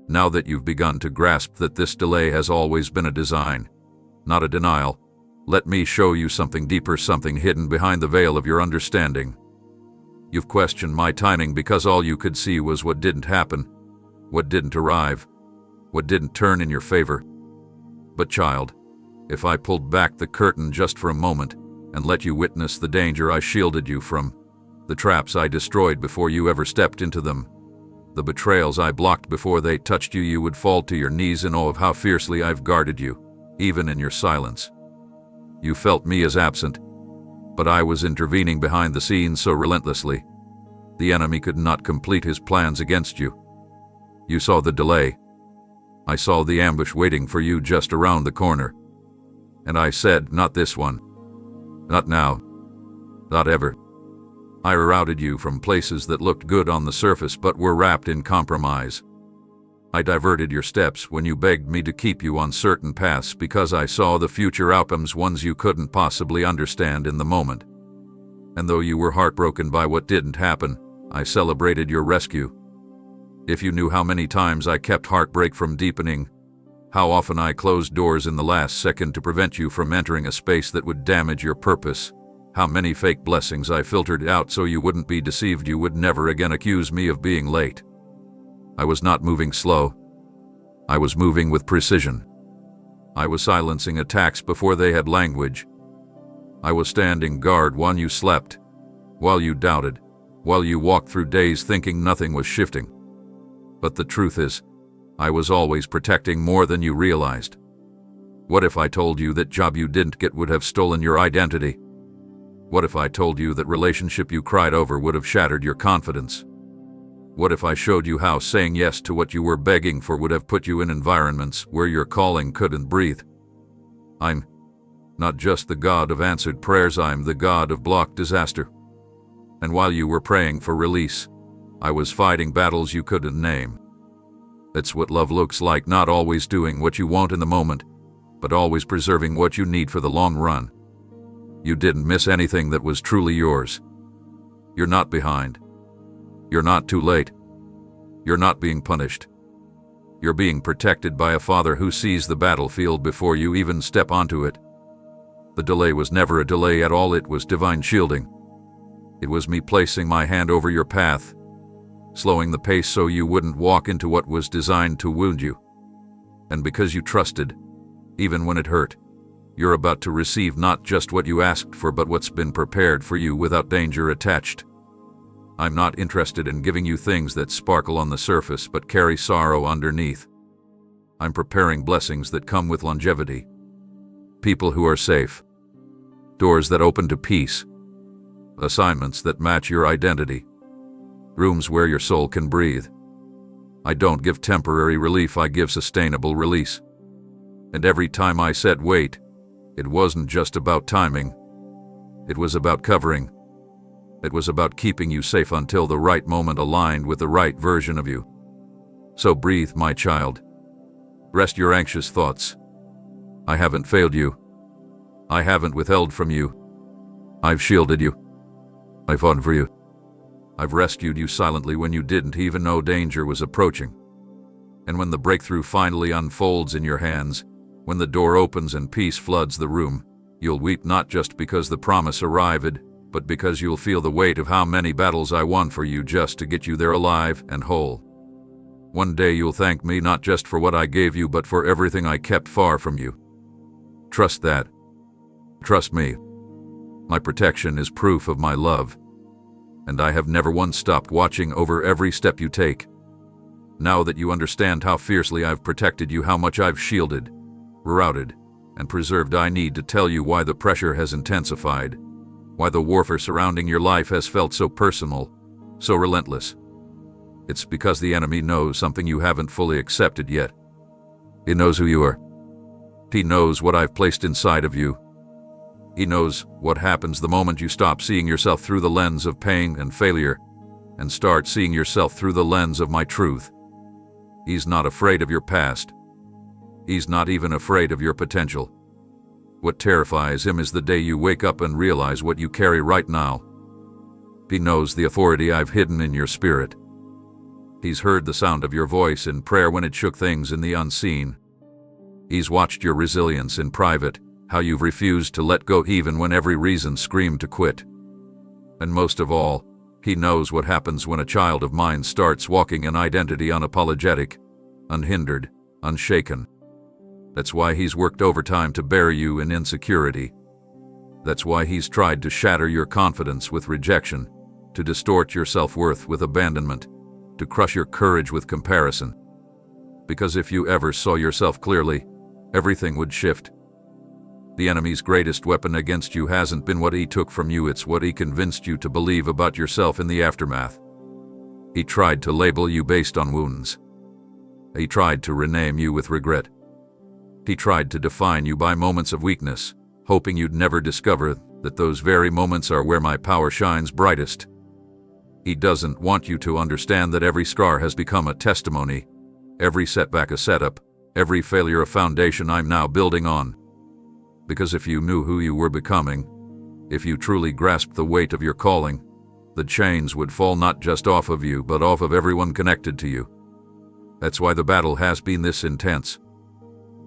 Now that you've begun to grasp that this delay has always been a design, not a denial, let me show you something deeper, something hidden behind the veil of your understanding. You've questioned my timing because all you could see was what didn't happen, what didn't arrive, what didn't turn in your favor. But child, if I pulled back the curtain just for a moment and let you witness the danger I shielded you from, the traps I destroyed before you ever stepped into them, the betrayals I blocked before they touched you, you would fall to your knees in awe of how fiercely I've guarded you, even in your silence. You felt me as absent, but I was intervening behind the scenes so relentlessly. The enemy could not complete his plans against you. You saw the delay. I saw the ambush waiting for you just around the corner. And I said, not this one. Not now. Not ever. I rerouted you from places that looked good on the surface but were wrapped in compromise. I diverted your steps when you begged me to keep you on certain paths because I saw the future outcomes, ones you couldn't possibly understand in the moment. And though you were heartbroken by what didn't happen, I celebrated your rescue. If you knew how many times I kept heartbreak from deepening, how often I closed doors in the last second to prevent you from entering a space that would damage your purpose, how many fake blessings I filtered out so you wouldn't be deceived, you would never again accuse me of being late. I was not moving slow. I was moving with precision. I was silencing attacks before they had language. I was standing guard while you slept, while you doubted, while you walked through days thinking nothing was shifting. But the truth is, I was always protecting more than you realized. What if I told you that job you didn't get would have stolen your identity? What if I told you that relationship you cried over would have shattered your confidence? What if I showed you how saying yes to what you were begging for would have put you in environments where your calling couldn't breathe? I'm not just the God of answered prayers, I'm the God of blocked disaster. And while you were praying for release, I was fighting battles you couldn't name. That's what love looks like, not always doing what you want in the moment, but always preserving what you need for the long run. You didn't miss anything that was truly yours. You're not behind. You're not too late. You're not being punished. You're being protected by a Father who sees the battlefield before you even step onto it. The delay was never a delay at all, it was divine shielding. It was me placing my hand over your path, slowing the pace so you wouldn't walk into what was designed to wound you. And because you trusted, even when it hurt, you're about to receive not just what you asked for but what's been prepared for you without danger attached. I'm not interested in giving you things that sparkle on the surface but carry sorrow underneath. I'm preparing blessings that come with longevity. People who are safe. Doors that open to peace. Assignments that match your identity. Rooms where your soul can breathe. I don't give temporary relief, I give sustainable release. And every time I said wait, it wasn't just about timing. It was about covering. It was about keeping you safe until the right moment aligned with the right version of you. So breathe, my child. Rest your anxious thoughts. I haven't failed you. I haven't withheld from you. I've shielded you. I fought for you. I've rescued you silently when you didn't even know danger was approaching. And when the breakthrough finally unfolds in your hands, when the door opens and peace floods the room, you'll weep not just because the promise arrived, but because you'll feel the weight of how many battles I won for you just to get you there alive and whole. One day you'll thank me not just for what I gave you, but for everything I kept far from you. Trust that. Trust me. My protection is proof of my love. And I have never once stopped watching over every step you take. Now that you understand how fiercely I've protected you, how much I've shielded, routed, and preserved, I need to tell you why the pressure has intensified, why the warfare surrounding your life has felt so personal, so relentless. It's because the enemy knows something you haven't fully accepted yet. He knows who you are. He knows what I've placed inside of you. He knows what happens the moment you stop seeing yourself through the lens of pain and failure and start seeing yourself through the lens of my truth. He's not afraid of your past. He's not even afraid of your potential. What terrifies him is the day you wake up and realize what you carry right now. He knows the authority I've hidden in your spirit. He's heard the sound of your voice in prayer when it shook things in the unseen. He's watched your resilience in private, how you've refused to let go even when every reason screamed to quit. And most of all, he knows what happens when a child of mine starts walking in identity unapologetic, unhindered, unshaken. That's why he's worked overtime to bury you in insecurity. That's why he's tried to shatter your confidence with rejection, to distort your self-worth with abandonment, to crush your courage with comparison. Because if you ever saw yourself clearly, everything would shift. The enemy's greatest weapon against you hasn't been what he took from you, it's what he convinced you to believe about yourself in the aftermath. He tried to label you based on wounds. He tried to rename you with regret. He tried to define you by moments of weakness, hoping you'd never discover that those very moments are where my power shines brightest. He doesn't want you to understand that every scar has become a testimony, every setback a setup, every failure a foundation I'm now building on. Because if you knew who you were becoming, if you truly grasped the weight of your calling, the chains would fall not just off of you but off of everyone connected to you. That's why the battle has been this intense.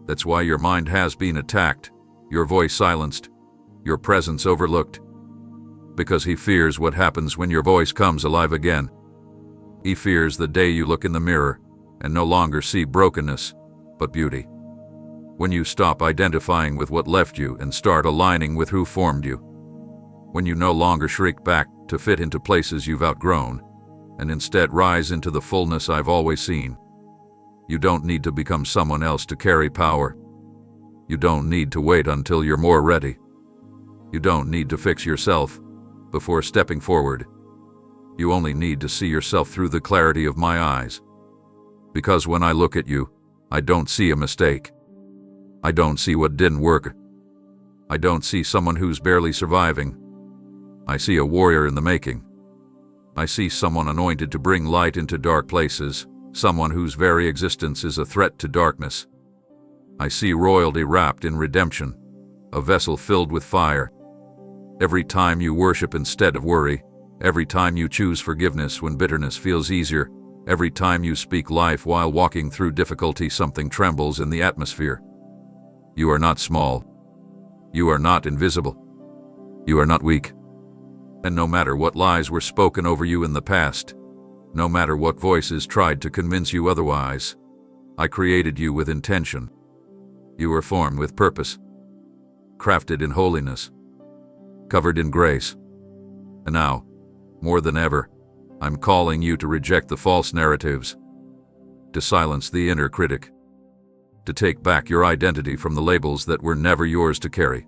That's why your mind has been attacked, your voice silenced, your presence overlooked. Because he fears what happens when your voice comes alive again. He fears the day you look in the mirror and no longer see brokenness, but beauty. When you stop identifying with what left you and start aligning with who formed you. When you no longer shrink back to fit into places you've outgrown, and instead rise into the fullness I've always seen. You don't need to become someone else to carry power. You don't need to wait until you're more ready. You don't need to fix yourself before stepping forward. You only need to see yourself through the clarity of my eyes. Because when I look at you, I don't see a mistake. I don't see what didn't work. I don't see someone who's barely surviving. I see a warrior in the making. I see someone anointed to bring light into dark places, someone whose very existence is a threat to darkness. I see royalty wrapped in redemption, a vessel filled with fire. Every time you worship instead of worry, every time you choose forgiveness when bitterness feels easier, every time you speak life while walking through difficulty, something trembles in the atmosphere. You are not small. You are not invisible. You are not weak. And no matter what lies were spoken over you in the past, no matter what voices tried to convince you otherwise, I created you with intention. You were formed with purpose, crafted in holiness, covered in grace. And now, more than ever, I'm calling you to reject the false narratives, to silence the inner critic, to take back your identity from the labels that were never yours to carry.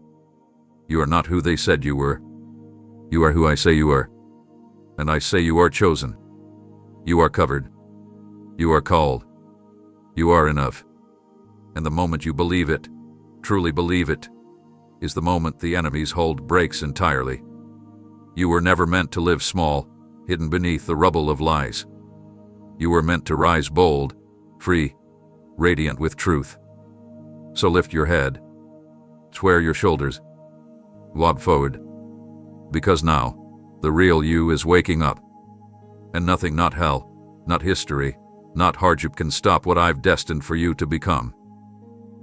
You are not who they said you were. You are who I say you are. And I say you are chosen. You are covered. You are called. You are enough. And the moment you believe it, truly believe it, is the moment the enemy's hold breaks entirely. You were never meant to live small, hidden beneath the rubble of lies. You were meant to rise bold, free, radiant with truth. So lift your head, square your shoulders, walk forward. Because now, the real you is waking up. And nothing, not hell, not history, not hardship can stop what I've destined for you to become.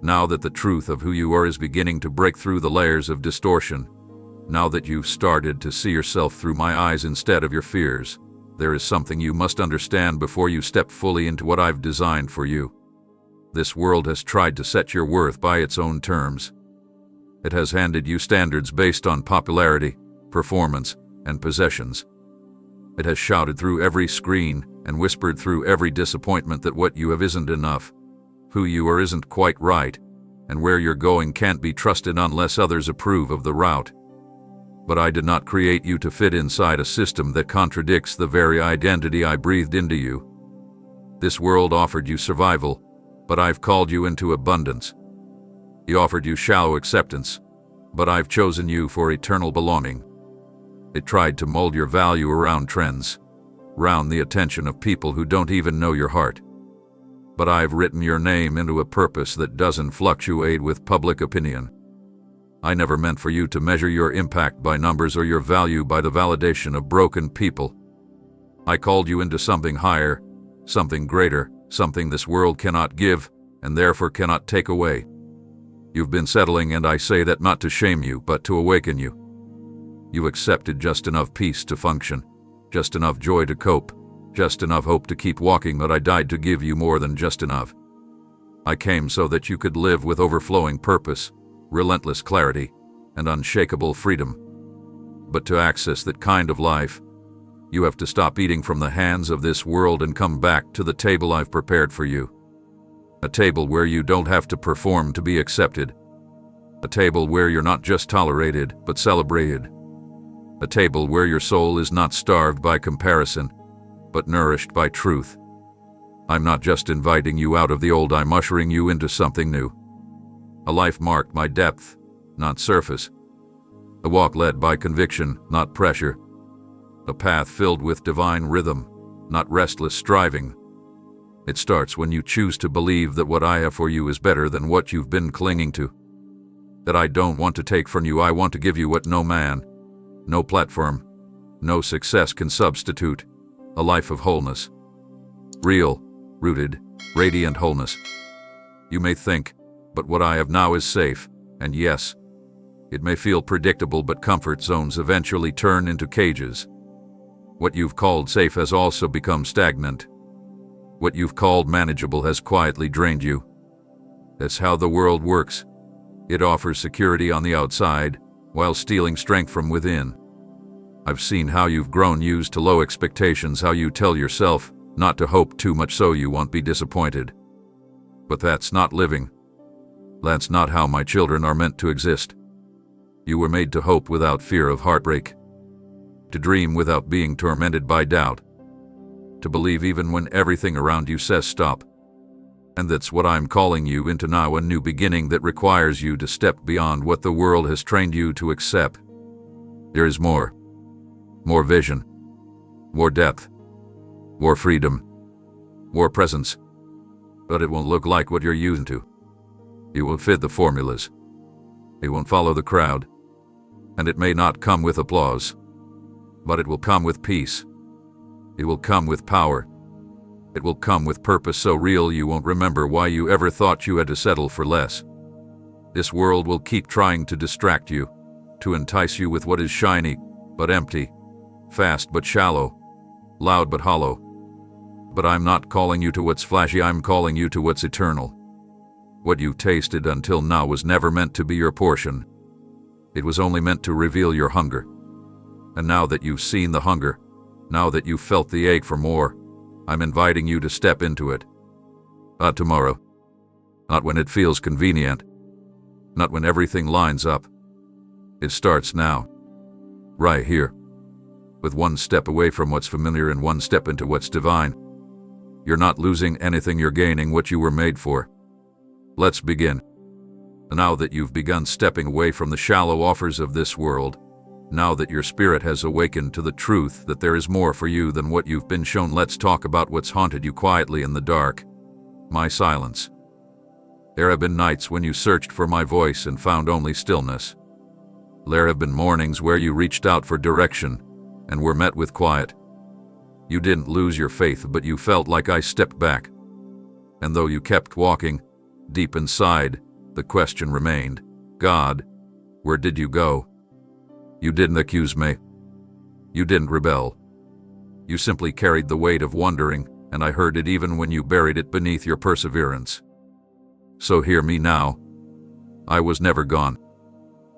Now that the truth of who you are is beginning to break through the layers of distortion, now that you've started to see yourself through my eyes instead of your fears, there is something you must understand before you step fully into what I've designed for you. This world has tried to set your worth by its own terms. It has handed you standards based on popularity, performance, and possessions. It has shouted through every screen and whispered through every disappointment that what you have isn't enough, who you are isn't quite right, and where you're going can't be trusted unless others approve of the route. But I did not create you to fit inside a system that contradicts the very identity I breathed into you. This world offered you survival, but I've called you into abundance. It offered you shallow acceptance, but I've chosen you for eternal belonging. It tried to mold your value around trends, around the attention of people who don't even know your heart. But I've written your name into a purpose that doesn't fluctuate with public opinion. I never meant for you to measure your impact by numbers or your value by the validation of broken people. I called you into something higher, something greater, something this world cannot give, and therefore cannot take away. You've been settling, and I say that not to shame you, but to awaken you. You accepted just enough peace to function, just enough joy to cope, just enough hope to keep walking, but I died to give you more than just enough. I came so that you could live with overflowing purpose, relentless clarity, and unshakable freedom. But to access that kind of life, you have to stop eating from the hands of this world and come back to the table I've prepared for you. A table where you don't have to perform to be accepted. A table where you're not just tolerated, but celebrated. A table where your soul is not starved by comparison, but nourished by truth. I'm not just inviting you out of the old, I'm ushering you into something new. A life marked by depth, not surface. A walk led by conviction, not pressure. A path filled with divine rhythm, not restless striving. It starts when you choose to believe that what I have for you is better than what you've been clinging to. That I don't want to take from you, I want to give you what no man, no platform, no success can substitute. A life of wholeness. Real, rooted, radiant wholeness. You may think, but what I have now is safe, and yes, it may feel predictable, but comfort zones eventually turn into cages. What you've called safe has also become stagnant. What you've called manageable has quietly drained you. That's how the world works. It offers security on the outside, while stealing strength from within. I've seen how you've grown used to low expectations, how you tell yourself not to hope too much so you won't be disappointed. But that's not living. That's not how my children are meant to exist. You were made to hope without fear of heartbreak, to dream without being tormented by doubt, to believe even when everything around you says stop. And that's what I'm calling you into now, a new beginning that requires you to step beyond what the world has trained you to accept. There is more. More vision, more depth, more freedom, more presence. But it won't look like what you're used to. It won't fit the formulas. It won't follow the crowd. And it may not come with applause, but it will come with peace. It will come with power. It will come with purpose so real you won't remember why you ever thought you had to settle for less. This world will keep trying to distract you, to entice you with what is shiny but empty, fast but shallow, loud but hollow. But I'm not calling you to what's flashy, I'm calling you to what's eternal. What you tasted until now was never meant to be your portion. It was only meant to reveal your hunger. And now that you've seen the hunger, now that you've felt the ache for more, I'm inviting you to step into it. Not tomorrow. Not when it feels convenient. Not when everything lines up. It starts now. Right here. With one step away from what's familiar and one step into what's divine. You're not losing anything, you're gaining what you were made for. Let's begin. Now that you've begun stepping away from the shallow offers of this world, now that your spirit has awakened to the truth that there is more for you than what you've been shown, let's talk about what's haunted you quietly in the dark. My silence. There have been nights when you searched for my voice and found only stillness. There have been mornings where you reached out for direction and were met with quiet. You didn't lose your faith, but you felt like I stepped back. And though you kept walking, deep inside, the question remained, God, where did you go? You didn't accuse me. You didn't rebel. You simply carried the weight of wondering, and I heard it even when you buried it beneath your perseverance. So hear me now. I was never gone.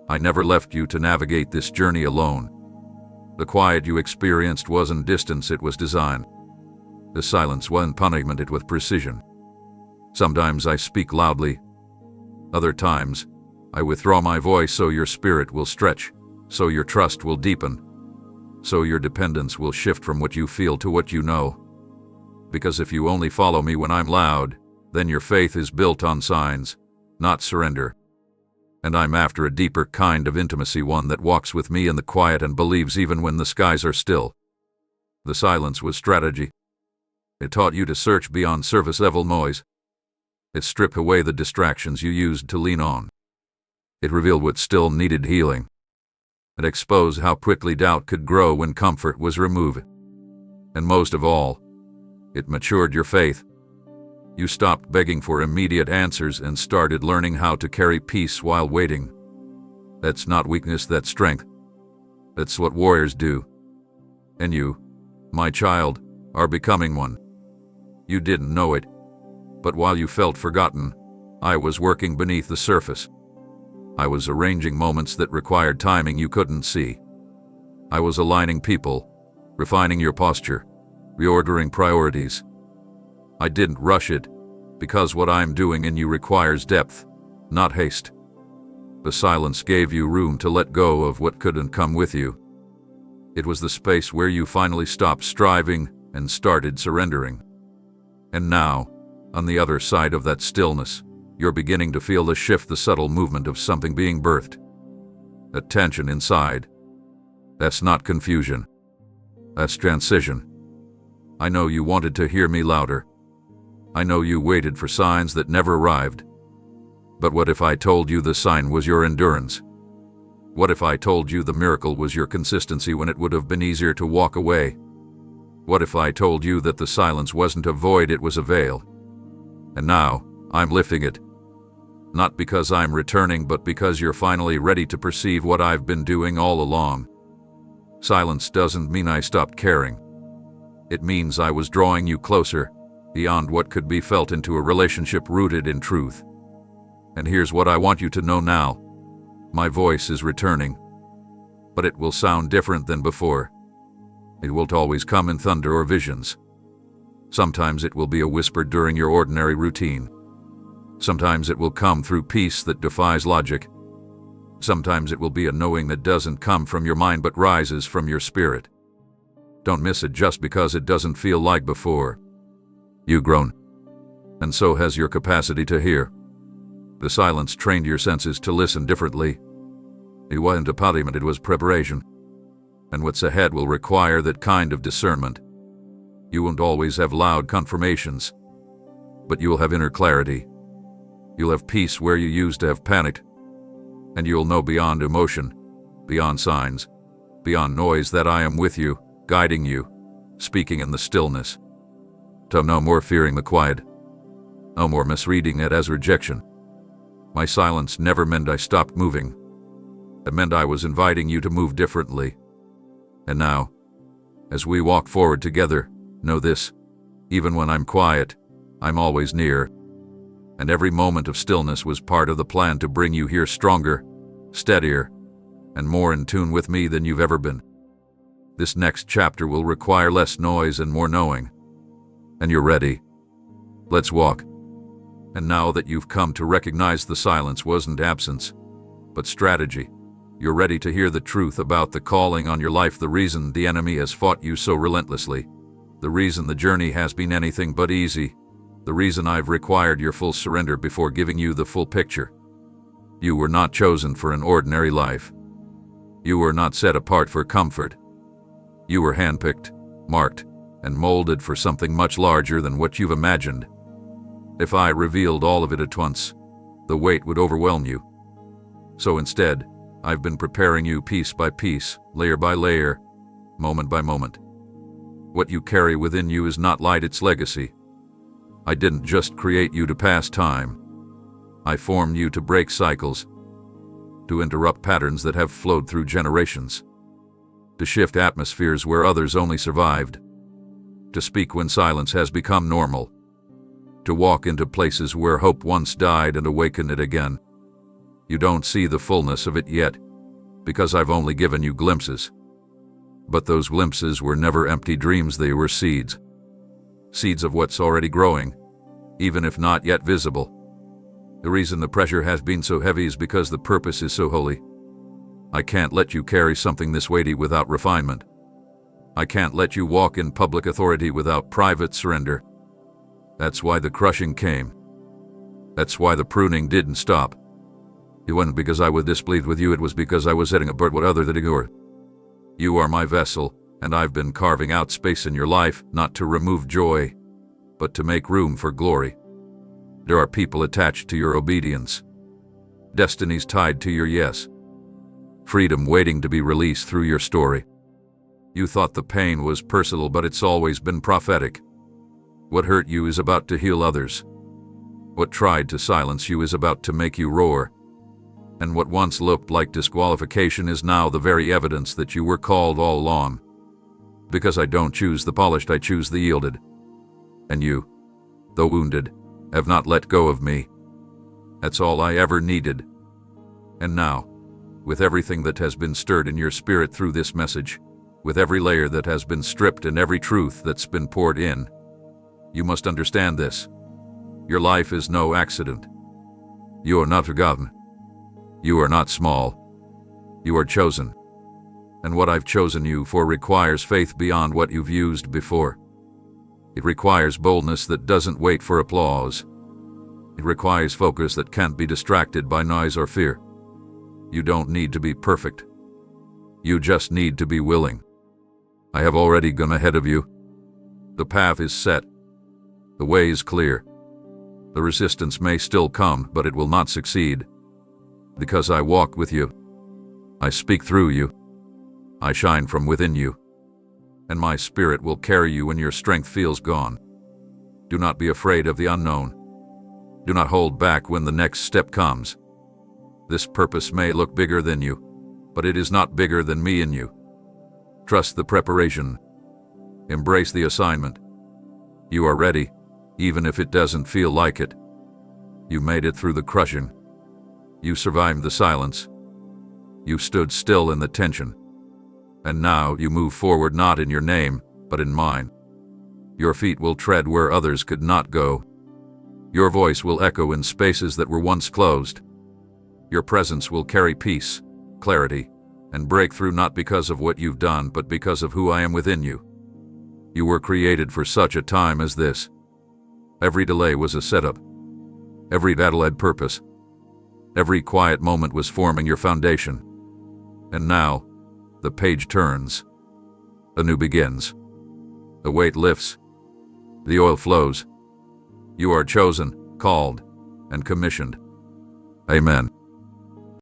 I never left you to navigate this journey alone. The quiet you experienced wasn't distance, it was design. The silence wasn't punishment, it was precision. Sometimes I speak loudly. Other times, I withdraw my voice so your spirit will stretch, so your trust will deepen, so your dependence will shift from what you feel to what you know. Because if you only follow me when I'm loud, then your faith is built on signs, not surrender. And I'm after a deeper kind of intimacy, one that walks with me in the quiet and believes even when the skies are still. The silence was strategy. It taught you to search beyond surface-level noise. It stripped away the distractions you used to lean on. It revealed what still needed healing. It exposed how quickly doubt could grow when comfort was removed. And most of all, it matured your faith. You stopped begging for immediate answers and started learning how to carry peace while waiting. That's not weakness, that's strength. That's what warriors do. And you, my child, are becoming one. You didn't know it, but while you felt forgotten, I was working beneath the surface. I was arranging moments that required timing you couldn't see. I was aligning people, refining your posture, reordering priorities. I didn't rush it, because what I'm doing in you requires depth, not haste. The silence gave you room to let go of what couldn't come with you. It was the space where you finally stopped striving and started surrendering. And now, on the other side of that stillness, you're beginning to feel the shift, the subtle movement of something being birthed. That tension inside. That's not confusion. That's transition. I know you wanted to hear me louder. I know you waited for signs that never arrived. But what if I told you the sign was your endurance? What if I told you the miracle was your consistency when it would have been easier to walk away? What if I told you that the silence wasn't a void, it was a veil? And now, I'm lifting it. Not because I'm returning, but because you're finally ready to perceive what I've been doing all along. Silence doesn't mean I stopped caring. It means I was drawing you closer, beyond what could be felt, into a relationship rooted in truth. And here's what I want you to know now. My voice is returning. But it will sound different than before. It won't always come in thunder or visions. Sometimes it will be a whisper during your ordinary routine. Sometimes it will come through peace that defies logic. Sometimes it will be a knowing that doesn't come from your mind but rises from your spirit. Don't miss it just because it doesn't feel like before. You've grown. And so has your capacity to hear. The silence trained your senses to listen differently. It wasn't a punishment, it was preparation. And what's ahead will require that kind of discernment. You won't always have loud confirmations, but you'll have inner clarity. You'll have peace where you used to have panic. And you'll know beyond emotion, beyond signs, beyond noise that I am with you, guiding you, speaking in the stillness. To no more fearing the quiet, no more misreading it as rejection. My silence never meant I stopped moving. It meant I was inviting you to move differently. And now, as we walk forward together, know this: even when I'm quiet, I'm always near. And every moment of stillness was part of the plan to bring you here stronger, steadier, and more in tune with me than you've ever been. This next chapter will require less noise and more knowing. And you're ready. Let's walk. And now that you've come to recognize the silence wasn't absence, but strategy, you're ready to hear the truth about the calling on your life, the reason the enemy has fought you so relentlessly, the reason the journey has been anything but easy, the reason I've required your full surrender before giving you the full picture. You were not chosen for an ordinary life. You were not set apart for comfort. You were handpicked, marked, and molded for something much larger than what you've imagined. If I revealed all of it at once, the weight would overwhelm you. So instead, I've been preparing you piece by piece, layer by layer, moment by moment. What you carry within you is not light, it's legacy. I didn't just create you to pass time. I formed you to break cycles, to interrupt patterns that have flowed through generations, to shift atmospheres where others only survived, to speak when silence has become normal, to walk into places where hope once died and awaken it again. You don't see the fullness of it yet, because I've only given you glimpses. But those glimpses were never empty dreams, they were seeds. Seeds of what's already growing, even if not yet visible. The reason the pressure has been so heavy is because the purpose is so holy. I can't let you carry something this weighty without refinement. I can't let you walk in public authority without private surrender. That's why the crushing came. That's why the pruning didn't stop. It wasn't because I was displeased with you, it was because I was setting apart what other than you are. You are my vessel, and I've been carving out space in your life, not to remove joy, but to make room for glory. There are people attached to your obedience, destinies tied to your yes, freedom waiting to be released through your story. You thought the pain was personal, but it's always been prophetic. What hurt you is about to heal others. What tried to silence you is about to make you roar. And what once looked like disqualification is now the very evidence that you were called all along. Because I don't choose the polished, I choose the yielded. And you, though wounded, have not let go of me. That's all I ever needed. And now, with everything that has been stirred in your spirit through this message, with every layer that has been stripped and every truth that's been poured in, you must understand this. Your life is no accident. You are not forgotten. You are not small. You are chosen. And what I've chosen you for requires faith beyond what you've used before. It requires boldness that doesn't wait for applause. It requires focus that can't be distracted by noise or fear. You don't need to be perfect. You just need to be willing. I have already gone ahead of you. The path is set. The way is clear. The resistance may still come, but it will not succeed. Because I walk with you. I speak through you. I shine from within you. And my spirit will carry you when your strength feels gone. Do not be afraid of the unknown. Do not hold back when the next step comes. This purpose may look bigger than you, but it is not bigger than me and you. Trust the preparation. Embrace the assignment. You are ready, even if it doesn't feel like it. You made it through the crushing. You survived the silence. You stood still in the tension. And now you move forward not in your name, but in mine. Your feet will tread where others could not go. Your voice will echo in spaces that were once closed. Your presence will carry peace, clarity, and breakthrough not because of what you've done, but because of who I am within you. You were created for such a time as this. Every delay was a setup. Every battle had purpose. Every quiet moment was forming your foundation. And now, The page turns. A new begins. The weight lifts. The oil flows. You are chosen, called, and commissioned. Amen.